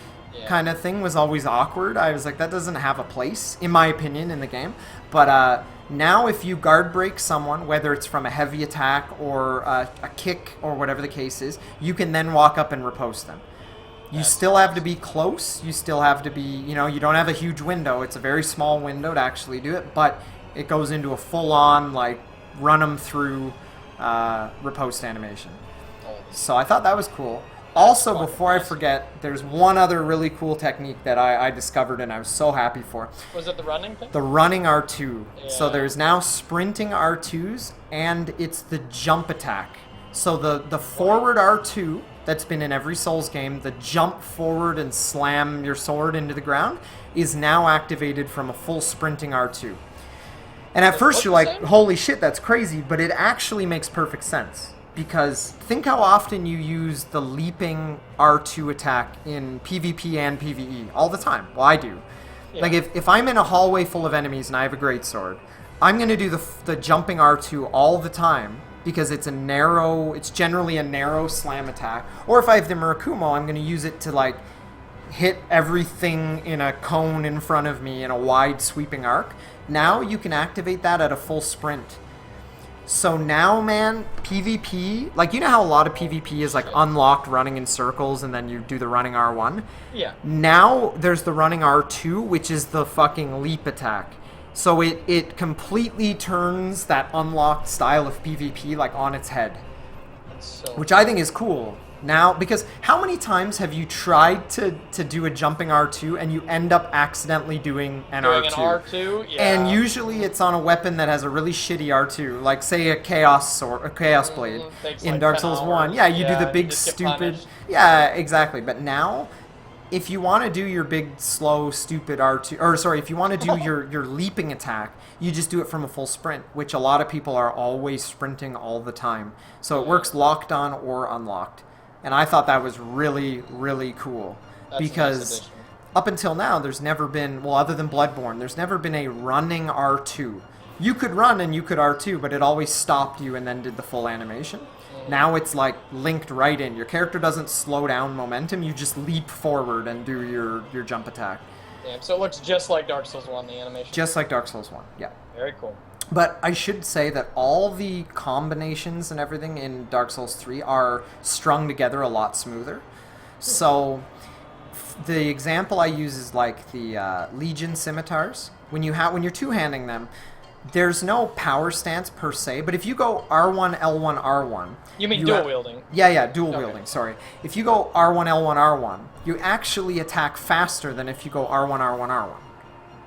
kind of thing was always awkward. I was like, that doesn't have a place, in my opinion, in the game. But now if you guard break someone, whether it's from a heavy attack or a kick or whatever the case is, you can then walk up and riposte them. You still have to be close. You still have to be, you don't have a huge window. It's a very small window to actually do it, but it goes into a full-on, like, run them through riposte animation. So I thought that was cool. Also, before I forget, there's one other really cool technique that I discovered and I was so happy for. Was it the running thing? The running R2. Yeah. So there's now sprinting R2s, and it's the jump attack. So the forward R2 that's been in every Souls game, the jump forward and slam your sword into the ground, is now activated from a full sprinting R2. And at first you're like, holy shit, that's crazy, but it actually makes perfect sense. Because think how often you use the leaping R2 attack in PvP and PvE. All the time. Well, I do. Yeah. Like, if I'm in a hallway full of enemies and I have a greatsword, I'm going to do the jumping R2 all the time, because it's generally a narrow slam attack. Or if I have the Murakumo, I'm going to use it to, like, hit everything in a cone in front of me in a wide sweeping arc. Now you can activate that at a full sprint. So now, man, PvP, like, you know how a lot of PvP is, like, unlocked running in circles and then you do the running R1? Yeah. Now there's the running R2, which is the fucking leap attack. So it completely turns that unlocked style of PvP, like, on its head. Which I think is cool. Now, because how many times have you tried to do a jumping R2 and you end up accidentally doing an R2? Yeah. And usually it's on a weapon that has a really shitty R2, like, say, a Chaos Blade in like Dark Souls 1. Yeah, you do the big stupid... Yeah, exactly. But now, if you want to do your big, slow, stupid R2... Or, sorry, if you want to do your leaping attack, you just do it from a full sprint, which a lot of people are always sprinting all the time. So it works locked on or unlocked. And I thought that was really, really cool. Because up until now, there's never been, well, other than Bloodborne, there's never been a running R2. You could run and you could R2, but it always stopped you and then did the full animation. Now it's, like, linked right in. Your character doesn't slow down momentum, you just leap forward and do your jump attack. Damn, so it looks just like Dark Souls 1, the animation? Just like Dark Souls 1, yeah. Very cool. But I should say that all the combinations and everything in Dark Souls 3 are strung together a lot smoother. So the example I use is like the Legion scimitars. When you're two-handing them, there's no power stance per se, but if you go R1, L1, R1... You mean dual wielding? Yeah, dual wielding, sorry. If you go R1, L1, R1, you actually attack faster than if you go R1, R1, R1.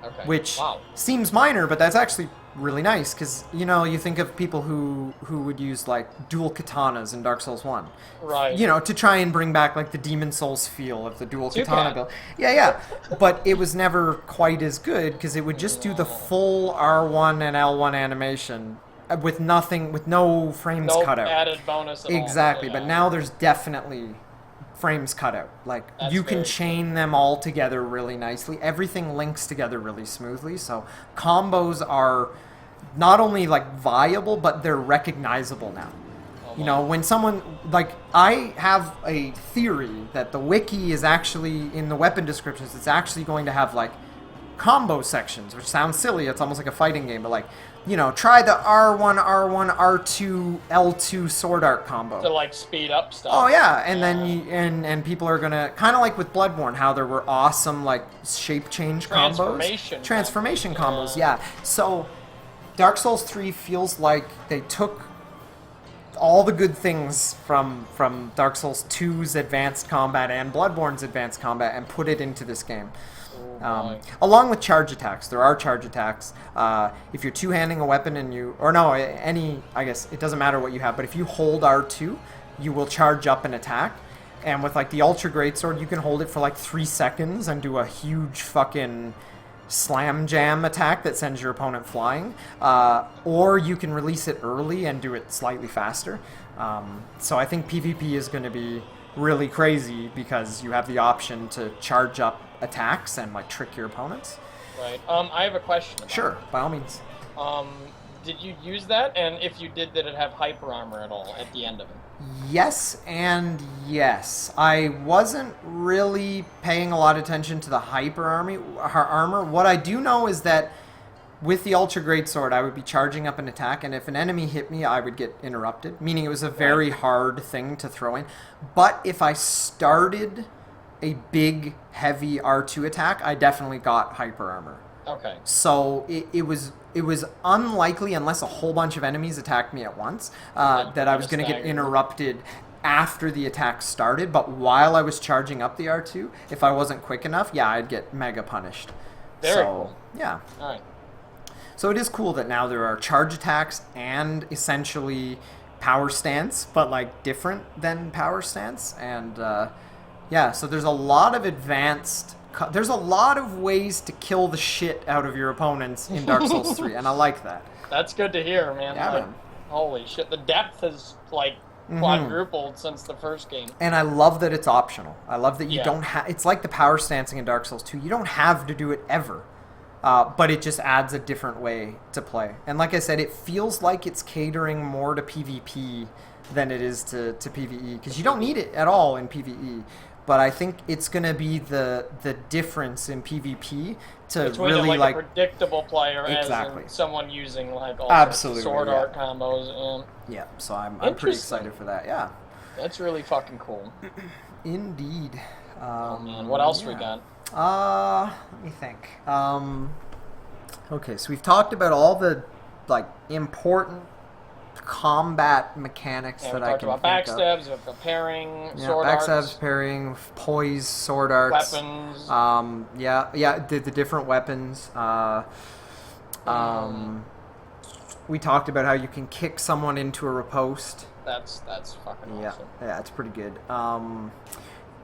Okay. Which seems minor, but that's actually really nice, because, you think of people who would use, like, dual katanas in Dark Souls 1. Right. To try and bring back, like, the Demon Souls feel of the dual katana build. Yeah. But it was never quite as good, because it would just do the full R1 and L1 animation with no frames cut out. No added bonus at all. Exactly, but now there's definitely frames cut out. Like, you can chain them all together really nicely. Everything links together really smoothly, so combos are not only, like, viable, but they're recognizable now. When someone, like, I have a theory that the wiki is actually, in the weapon descriptions, it's actually going to have, like, combo sections, which sounds silly. It's almost like a fighting game, but, like, try the R1, R1, R2, L2 sword art combo. To, like, speed up stuff. Oh, yeah, and then and people are gonna, kind of like with Bloodborne, how there were awesome, like, shape change combos. Transformation combos, yeah. So, Dark Souls 3 feels like they took all the good things from Dark Souls 2's advanced combat and Bloodborne's advanced combat and put it into this game. Along with charge attacks. There are charge attacks. If you're two-handing a weapon and I guess it doesn't matter what you have, but if you hold R2, you will charge up an attack. And with, like, the Ultra Greatsword, you can hold it for, like, 3 seconds and do a huge fucking slam jam attack that sends your opponent flying. Or you can release it early and do it slightly faster. So I think PvP is going to be really crazy because you have the option to charge up attacks and, like, trick your opponents. Right. I have a question about Sure, by all means. Did you use that? And if you did it have hyper armor at all at the end of it? Yes and yes. I wasn't really paying a lot of attention to the hyper armor. What I do know is that with the Ultra Great Sword, I would be charging up an attack, and if an enemy hit me, I would get interrupted, meaning it was a very hard thing to throw in. But if I started a big, heavy R2 attack, I definitely got hyper armor. Okay. So it was unlikely, unless a whole bunch of enemies attacked me at once, that I was going to get interrupted after the attack started. But while I was charging up the R2, if I wasn't quick enough, yeah, I'd get mega punished. Very cool. Yeah. All right. So it is cool that now there are charge attacks and essentially power stance, but like different than power stance. And yeah, so there's a lot of advanced... There's a lot of ways to kill the shit out of your opponents in Dark Souls 3, and I like that. That's good to hear, man. Yeah, like, man. Holy shit, the depth has, like, quadrupled since the first game. And I love that it's optional. I love that you don't have... It's like the power stancing in Dark Souls 2. You don't have to do it ever. But it just adds a different way to play. And like I said, it feels like it's catering more to PvP than it is to PvE, because you don't need it at all in PvE. But I think it's going to be the difference in PvP to between really like a predictable player as in someone using like all sword art combos. Yeah, so I'm pretty excited for that. Yeah, that's really fucking cool. Indeed. Oh man, what else we got? Let me think. Okay, so we've talked about all the like important combat mechanics that I can think of. Backstabs, parrying, sword arts. Backstabs, parrying, poise, sword arts. Weapons. The different weapons. We talked about how you can kick someone into a riposte. That's fucking awesome. Yeah, it's pretty good.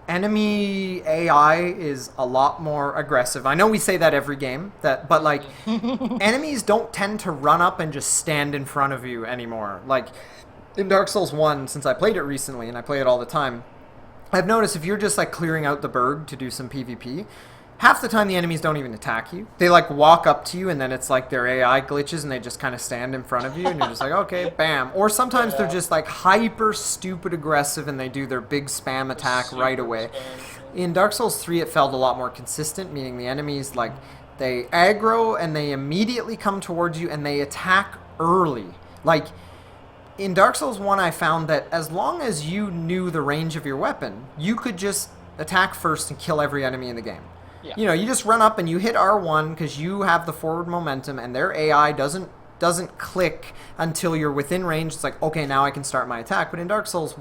Enemy AI is a lot more aggressive. I know we say that every game, but like enemies don't tend to run up and just stand in front of you anymore. Like in Dark Souls 1, since I played it recently and I play it all the time, I've noticed if you're just like clearing out the burg to do some PvP, half the time the enemies don't even attack you. They like walk up to you and then it's like their AI glitches and they just kind of stand in front of you and you're just like, okay, bam. Or sometimes they're just like hyper stupid aggressive and they do their big spam attack right away. In Dark Souls 3 it felt a lot more consistent, meaning the enemies like they aggro and they immediately come towards you and they attack early. Like in Dark Souls 1 I found that as long as you knew the range of your weapon, you could just attack first and kill every enemy in the game. Yeah. You know, you just run up and you hit R1 because you have the forward momentum and their AI doesn't click until you're within range. It's like, okay, now I can start my attack. But in Dark Souls,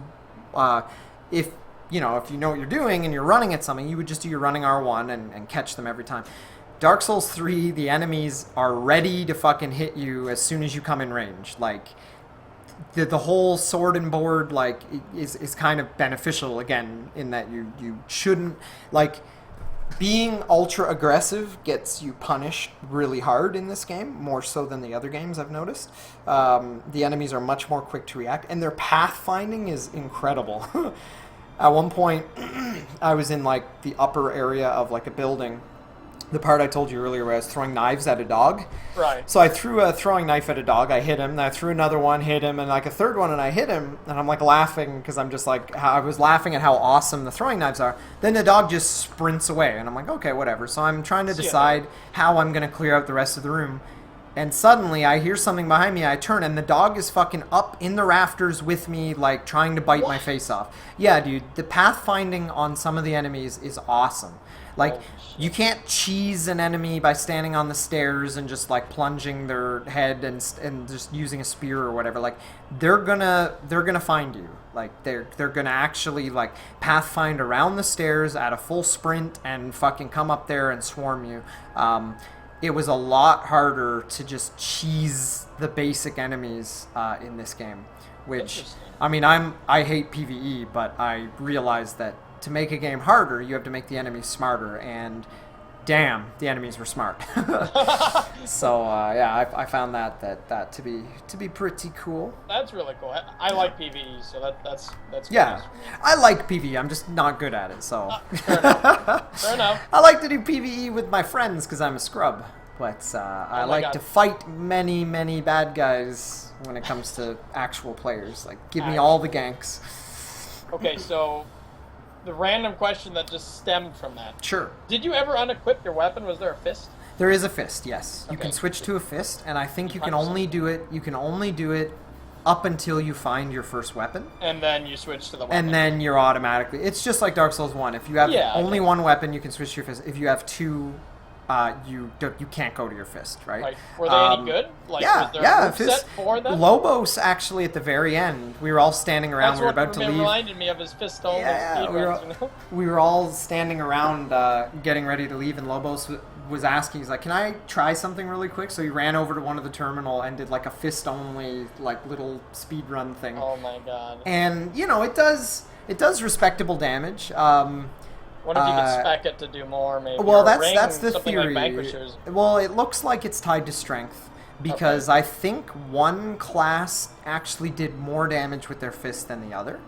if you know what you're doing and you're running at something, you would just do your running R1 and catch them every time. Dark Souls 3, the enemies are ready to fucking hit you as soon as you come in range. Like, the whole sword and board, like, is kind of beneficial, again, in that you shouldn't, like... Being ultra aggressive gets you punished really hard in this game, more so than the other games I've noticed. The enemies are much more quick to react, and their pathfinding is incredible. At one point, I was in like the upper area of like a building. The part I told you earlier where I was throwing knives at a dog. Right. So I threw a throwing knife at a dog. I hit him. And I threw another one, hit him, and like a third one, and I hit him. And I'm like laughing because I'm just like I was laughing at how awesome the throwing knives are. Then the dog just sprints away, and I'm like, okay, whatever. So I'm trying to decide how I'm gonna clear out the rest of the room. And suddenly I hear something behind me. I turn, and the dog is fucking up in the rafters with me, like trying to bite my face off. Yeah, dude. The pathfinding on some of the enemies is awesome. Like, you can't cheese an enemy by standing on the stairs and just like plunging their head and just using a spear or whatever. Like, they're gonna find you. Like, they're gonna actually like pathfind around the stairs at a full sprint and fucking come up there and swarm you. It was a lot harder to just cheese the basic enemies in this game, which I mean I hate PvE, but I realized that to make a game harder, you have to make the enemies smarter, and damn, the enemies were smart. So yeah, I found that to be pretty cool. That's really cool. I like PvE, so that's yeah. I like PvE. I'm just not good at it. So fair enough. Fair enough. I like to do PvE with my friends because I'm a scrub. But I Oh my like God. to fight many bad guys when it comes to actual players. Like, give me all the ganks. Okay, so the random question that just stemmed from that. Sure. Did you ever unequip your weapon? Was there a fist? There is a fist, yes. You Okay. can switch to a fist, and I think you can 100%. only do it. You can only do it up until you find your first weapon, And then you switch to the weapon. and then you're automatically. It's just like Dark Souls 1. If you have Yeah, only okay. one weapon, you can switch to your fist. If you have two, you can't go to your fist, right? Like, were they any good? Like, was there a move fist. set for them? Lobos actually at the very end. We were all standing around. That's We were what about to leave. reminded me of his fist only Yeah, speedruns, you know? we were all standing around getting ready to leave, and Lobos was asking, he's like, can I try something really quick? So he ran over to one of the terminal and did like a fist only like little speed run thing. Oh my god. And you know, it does respectable damage. What if you could spec it to do more, maybe? Well, or that's the something theory. Like Vanquishers. Well, it looks like it's tied to strength because I think one class actually did more damage with their fist than the other,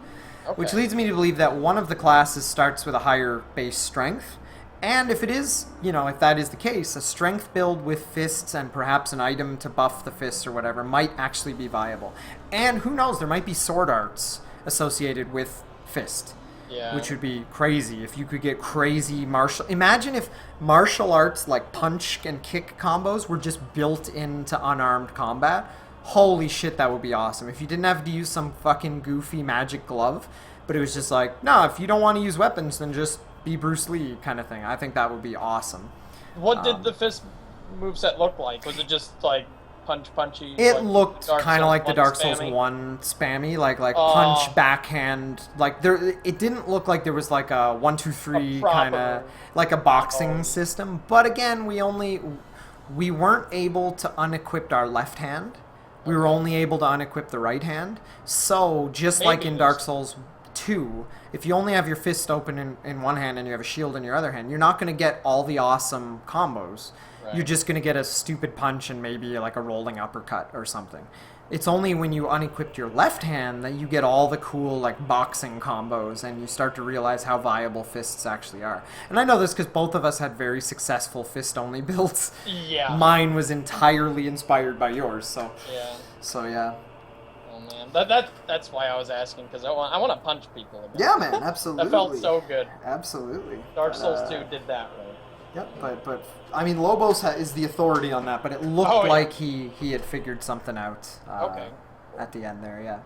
which leads me to believe that one of the classes starts with a higher base strength. And if it is, you know, if that is the case, a strength build with fists and perhaps an item to buff the fists or whatever might actually be viable. And who knows, there might be sword arts associated with fist. Yeah. Which would be crazy if you could get crazy martial... Imagine if martial arts like punch and kick combos were just built into unarmed combat. Holy shit, that would be awesome. If you didn't have to use some fucking goofy magic glove, but it was just like, no, if you don't want to use weapons, then just be Bruce Lee kind of thing. I think that would be awesome. What did the fist moveset look like? Was it just like punchy? It like looked Dark kind of Souls like the 1 Dark Souls spammy? 1 spammy, like punch, backhand. Like there, it didn't look like there was like a 1, 2, 3 proper- kind of like a boxing system. But again, we weren't able to unequip our left hand. We were only able to unequip the right hand. So just like Maybe in it Dark was- Souls 2, if you only have your fist open in one hand and you have a shield in your other hand, you're not going to get all the awesome combos. Right. You're just going to get a stupid punch and maybe like a rolling uppercut or something. It's only when you unequip your left hand that you get all the cool like boxing combos and you start to realize how viable fists actually are. And I know this because both of us had very successful fist-only builds. Yeah. Mine was entirely inspired by yours, so yeah. Oh man, that's why I was asking, because I want to punch people again. Yeah, man, absolutely. That felt so good. Absolutely. Dark But, Souls 2 did that right. Yep, but I mean, Lobos is the authority on that, but it looked like he had figured something out. Okay. At the end there, yeah.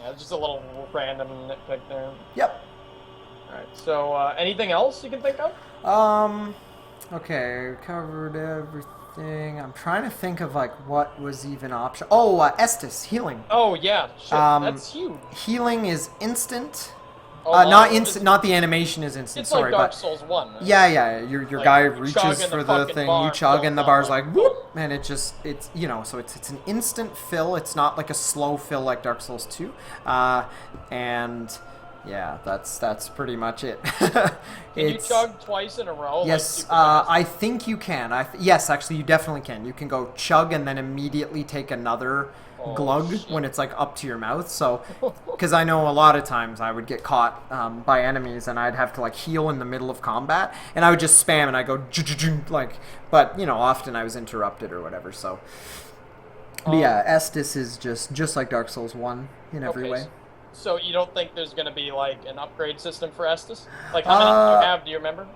Yeah, just a little random nitpick there. Yep. All right. So, anything else you can think of? Okay, covered everything. I'm trying to think of like what was even option. Oh, Estus healing. Oh yeah, shit, that's huge. Healing is instant. Oh, Not instant. Not the animation is instant. It's sorry, like Dark but Souls 1. Right? yeah. Your Like, guy you reaches chug and for the the fucking thing, bar you chug, fills and the up, bar's like, like whoop, and it's you know, so it's an instant fill. It's not like a slow fill like Dark Souls 2, and yeah, that's pretty much it. Can you chug twice in a row? Yes, like, super fast? I think you can. Yes, actually, you definitely can. You can go chug and then immediately take another glug shit. when it's like up to your mouth. So, because I know a lot of times I would get caught by enemies and I'd have to like heal in the middle of combat, and I would just spam and I go like, but you know, often I was interrupted or whatever. So, but yeah, Estus is just like Dark Souls 1 in every way. So you don't think there's going to be like an upgrade system for Estus? Like how many do you have? Do you remember?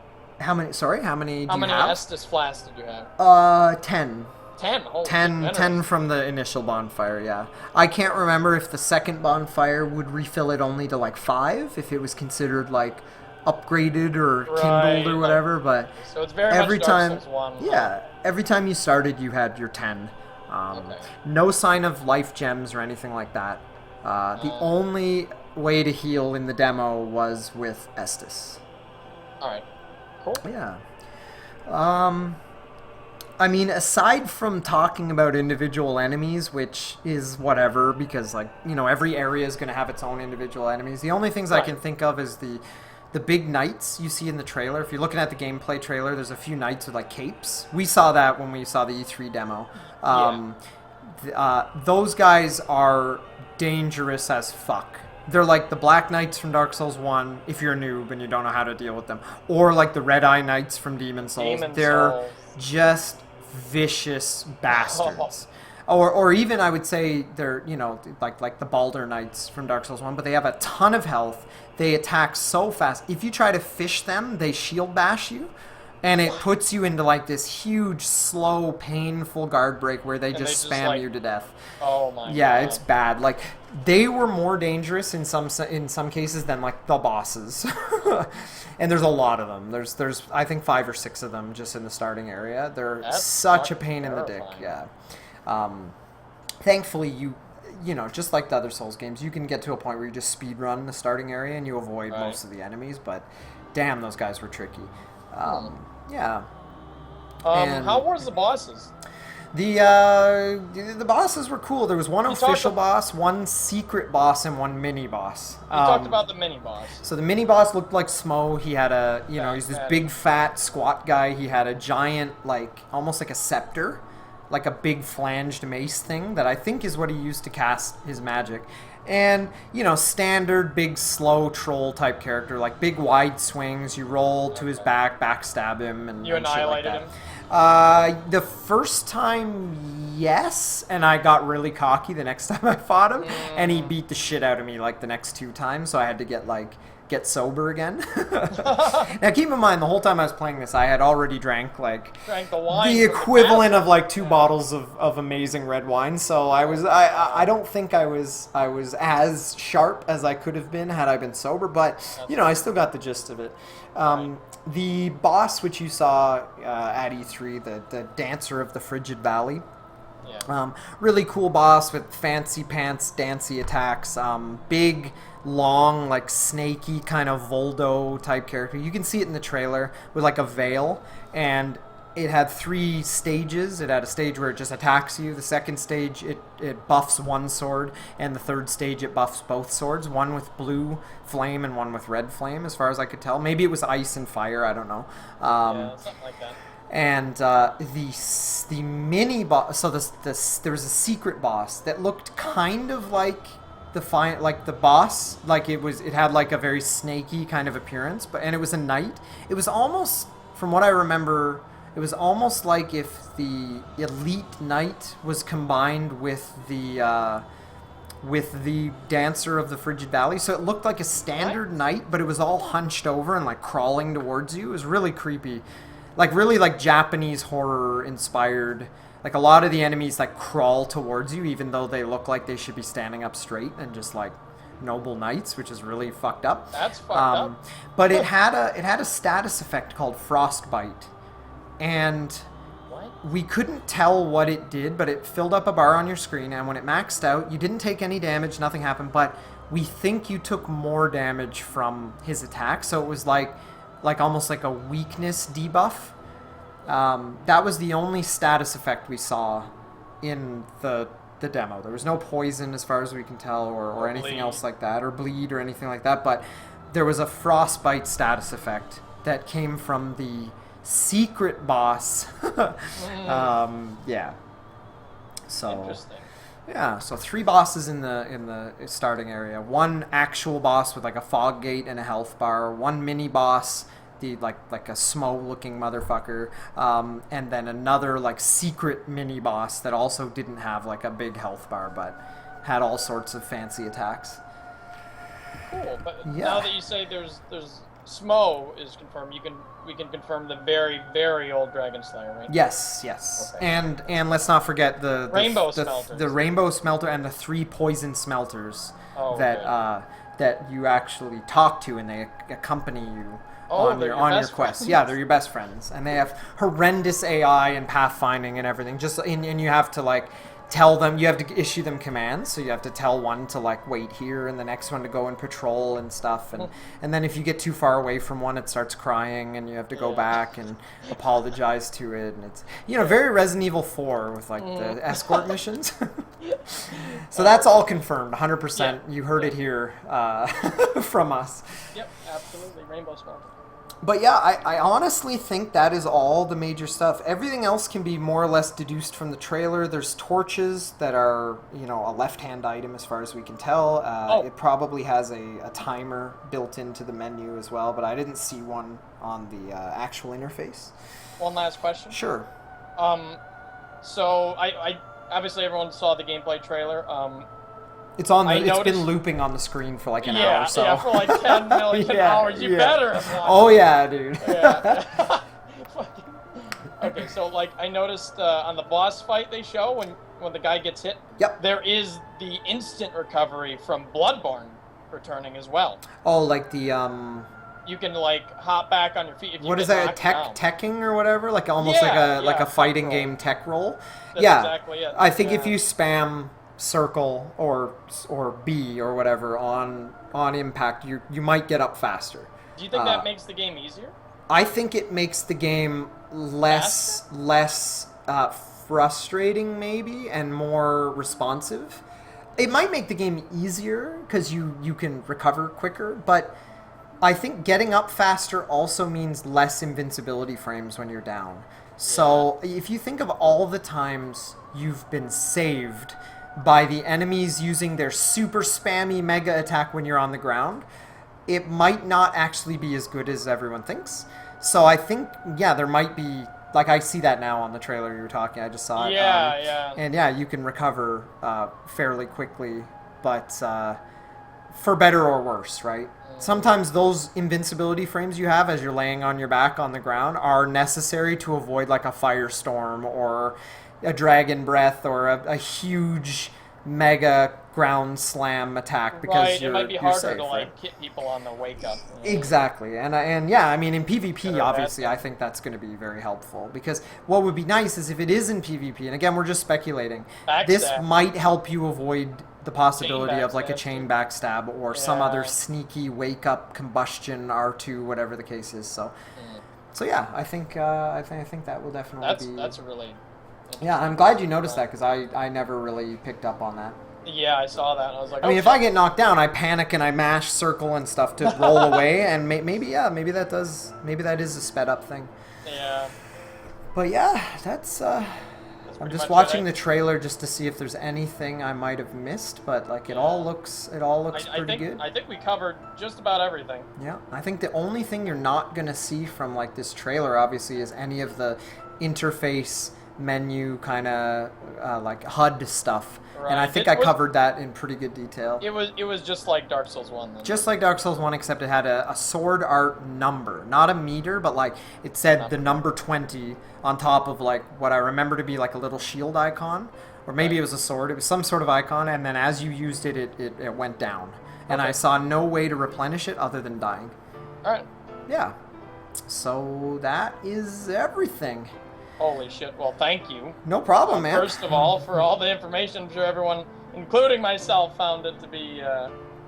How many? Sorry, how many? How many have? Estus flasks did you have? 10. 10. Holy 10 from the initial bonfire, yeah. I can't remember if the second bonfire would refill it only to like 5, if it was considered like upgraded or kindled or whatever, but so it's very every much Dark time, Souls 1. yeah, every time you started, you had your 10. No sign of life gems or anything like that. The only way to heal in the demo was with Estus. Alright, cool. Yeah. I mean, aside from talking about individual enemies, which is whatever, because, like, you know, every area is going to have its own individual enemies, the only things I can think of is the big knights you see in the trailer. If you're looking at the gameplay trailer, there's a few knights with, like, capes. We saw that when we saw the E3 demo. Those guys are dangerous as fuck. They're like the Black Knights from Dark Souls 1, if you're a noob and you don't know how to deal with them. Or like the Red Eye Knights from Demon Souls. They're just vicious bastards. Or even I would say they're, you know, like the Baldur Knights from Dark Souls 1, but they have a ton of health. They attack so fast. If you try to fish them, they shield bash you. And it puts you into like this huge, slow, painful guard break where they just spam like, you to death. Oh my yeah, God. it's bad. Like they were more dangerous in some cases than like the bosses. And there's a lot of them. There's I think 5 or 6 of them just in the starting area. They're That's such a pain in the dick. terrifying. Yeah. Thankfully, you know, just like the other Souls games, you can get to a point where you just speed run the starting area and you avoid most of the enemies. But damn, those guys were tricky. Yeah. How was the bosses? The bosses were cool. There was one official boss, one secret boss, and one mini boss. You talked about the mini boss. So the mini boss looked like Smo. He had a, you know, he's this big fat squat guy. He had a giant, like, almost like a scepter, like a big flanged mace thing that I think is what he used to cast his magic. And, you know, standard big slow troll type character, like big wide swings. You roll to his back, backstab him, and you annihilated shit like that. The first time, yes, and I got really cocky the next time I fought him, and he beat the shit out of me like the next 2 times, so I had to get sober again. Now keep in mind, the whole time I was playing this, I had already drank the wine, the equivalent of like 2 bottles of amazing red wine. So I don't think I was as sharp as I could have been had I been sober, but you know, I still got the gist of it. The boss which you saw at E3, the Dancer of the Frigid Valley. Yeah. Really cool boss with fancy pants, dancy attacks. Big, long, like snaky kind of Voldo type character. You can see it in the trailer with like a veil, and it had 3 stages. It had a stage where it just attacks you. The second stage, it buffs one sword, and the third stage, it buffs both swords. One with blue flame and one with red flame, as far as I could tell. Maybe it was ice and fire. I don't know. Yeah, something like that. And the mini boss. So there was a secret boss that looked kind of like the boss. Like it had like a very snaky kind of appearance, and it was a knight. It was almost, from what I remember, it was almost like if the elite knight was combined with the Dancer of the Frigid Valley. So it looked like a standard knight, but it was all hunched over and like crawling towards you. It was really creepy. Like really like Japanese horror inspired. Like a lot of the enemies like crawl towards you even though they look like they should be standing up straight and just like noble knights, which is really fucked up. That's fucked up. But it had a status effect called Frostbite. And we couldn't tell what it did, but it filled up a bar on your screen, and when it maxed out, you didn't take any damage, nothing happened, but we think you took more damage from his attack, so it was like almost like a weakness debuff. That was the only status effect we saw in the demo. There was no poison as far as we can tell, or anything else like that, or bleed or anything like that, but there was a frostbite status effect that came from the secret boss. Yeah. So interesting. Yeah, so 3 bosses in the starting area. 1 actual boss with like a fog gate and a health bar. 1 mini boss, the like a Smo looking motherfucker, and then another like secret mini boss that also didn't have like a big health bar but had all sorts of fancy attacks. Cool, but now that you say there's Smo is confirmed, we can confirm the very, very old Dragon Slayer, right? Yes. Okay. And let's not forget the Rainbow Smelters. The Rainbow Smelter and the 3 Poison Smelters that you actually talk to, and they accompany you on your quest. Yeah, they're your best friends, and they have horrendous AI and pathfinding and everything. And you have to like tell them, you have to issue them commands, so you have to tell one to like wait here and the next one to go and patrol and stuff, and then if you get too far away from one, it starts crying and you have to go back and apologize to it, and it's, you know, very Resident Evil 4 with like the escort missions. So that's all confirmed 100%. You heard it here from us. Yep, absolutely. Rainbow Smelter. But yeah, I honestly think that is all the major stuff. Everything else can be more or less deduced from the trailer. There's torches that are, you know, a left-hand item as far as we can tell. It probably has a timer built into the menu as well, but I didn't see one on the actual interface. One last question. Sure. So I obviously everyone saw the gameplay trailer. It's on. It's been looping on the screen for like an hour. So yeah, for like 10 million hours. You better have watched. Oh yeah, dude. Yeah. Okay, so like I noticed on the boss fight they show when the guy gets hit. Yep. There is the instant recovery from Bloodborne returning as well. Oh, like the You can like hop back on your feet. If you what is that? Teching or whatever? Like almost like a fighting game tech roll. That's exactly it. I think if you spam circle or B or whatever on impact, you might get up faster. Do you think that makes the game easier? I think it makes the game less frustrating maybe and more responsive. It might make the game easier because you can recover quicker, but I think getting up faster also means less invincibility frames when you're down. So if you think of all the times you've been saved by the enemies using their super spammy mega attack when you're on the ground, it might not actually be as good as everyone thinks. So I think, there might be, like I see that now on the trailer you were talking, I just saw it. And you can recover fairly quickly, but for better or worse, right? Sometimes those invincibility frames you have as you're laying on your back on the ground are necessary to avoid like a firestorm or a dragon breath or a huge mega ground slam attack because it might be harder safe, to like hit people on the wake up. Exactly, and I mean in PvP obviously I think that's going to be very helpful because what would be nice is if it is in PvP, and again we're just speculating, this might help you avoid the possibility of like a chain backstab or some other sneaky wake up combustion R2 whatever the case is. So yeah, I think that will definitely be. That's a really. Yeah, I'm glad you noticed that because I never really picked up on that. Yeah, I saw that. And I was like, I mean, if I get knocked down, I panic and I mash circle and stuff to roll away, and maybe that is a sped up thing. Yeah. But yeah, that's. I'm just watching the trailer just to see if there's anything I might have missed, but like it all looks pretty good. I think we covered just about everything. Yeah, I think the only thing you're not gonna see from like this trailer, obviously, is any of the interface menu kind of like HUD stuff. Right. And I think I covered that in pretty good detail. It was just like Dark Souls 1 then. Just like Dark Souls 1, except it had a sword art number. Not a meter, but like it said the number 20 on top of like what I remember to be like a little shield icon. Or maybe it was a sword. It was some sort of icon, and then as you used it, it went down. And I saw no way to replenish it other than dying. Alright. Yeah. So that is everything. Holy shit. Well, thank you. No problem, man. First of all, for all the information. I'm sure everyone, including myself, found it to be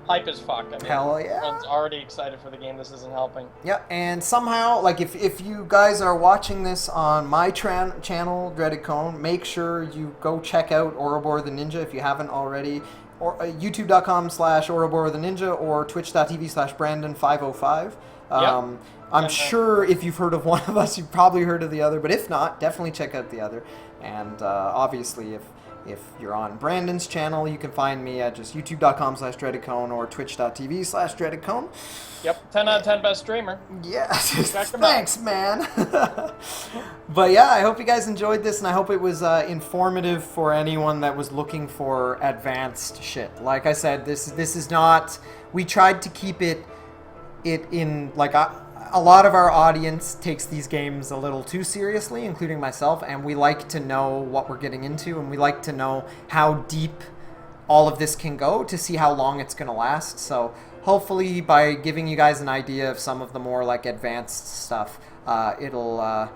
hype as fuck. I mean, hell yeah. Everyone's already excited for the game. This isn't helping. Yeah, and somehow, like, if you guys are watching this on my channel, DreadedCone, make sure you go check out Oroboro the Ninja if you haven't already. Or youtube.com/Oroboro the Ninja or twitch.tv/Brandon505. I'm sure if you've heard of one of us, you've probably heard of the other, but if not, definitely check out the other. And obviously, if you're on Brandon's channel, you can find me at just youtube.com/DreadedCone or twitch.tv/DreadedCone. Yep, 10 out of 10 best streamer. Yeah, thanks, man. But yeah, I hope you guys enjoyed this, and I hope it was informative for anyone that was looking for advanced shit. Like I said, this is not. We tried to keep it in like a lot of our audience takes these games a little too seriously, including myself, and we like to know what we're getting into, and we like to know how deep all of this can go to see how long it's going to last. So hopefully by giving you guys an idea of some of the more like advanced stuff, it'll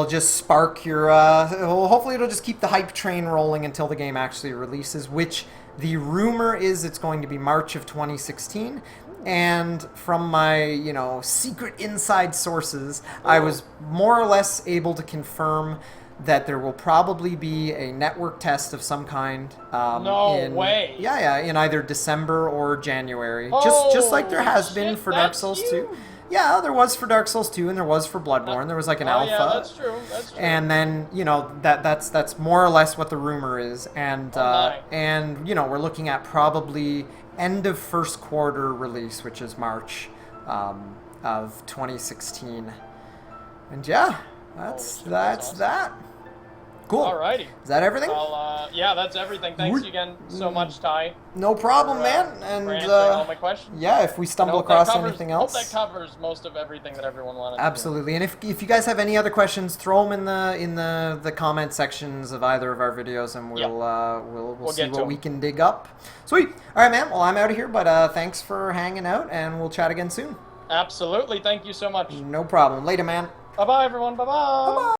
just spark your hopefully it'll just keep the hype train rolling until the game actually releases, which the rumor is it's going to be March of 2016. And from my, secret inside sources, I was more or less able to confirm that there will probably be a network test of some kind. No way. Yeah, in either December or January. Just like there has been for Dark Souls 2. Yeah, there was for Dark Souls 2 and there was for Bloodborne. There was like an alpha. Yeah, that's true. And then, that's more or less what the rumor is. And we're looking at probably end of first quarter release, which is March of 2016. And yeah, that's that. Cool. Alrighty. Is that everything? Well, yeah, that's everything. Thanks again so much, Ty. No problem, man. And for answering all my questions. yeah, if we stumble across anything else, hope that covers most of everything that everyone wanted. Absolutely. And if you guys have any other questions, throw them in the comment sections of either of our videos, and we'll see what we can dig up. Sweet. All right, man. Well, I'm out of here, but thanks for hanging out, and we'll chat again soon. Absolutely. Thank you so much. No problem. Later, man. Bye-bye, everyone. Bye-bye. Bye-bye.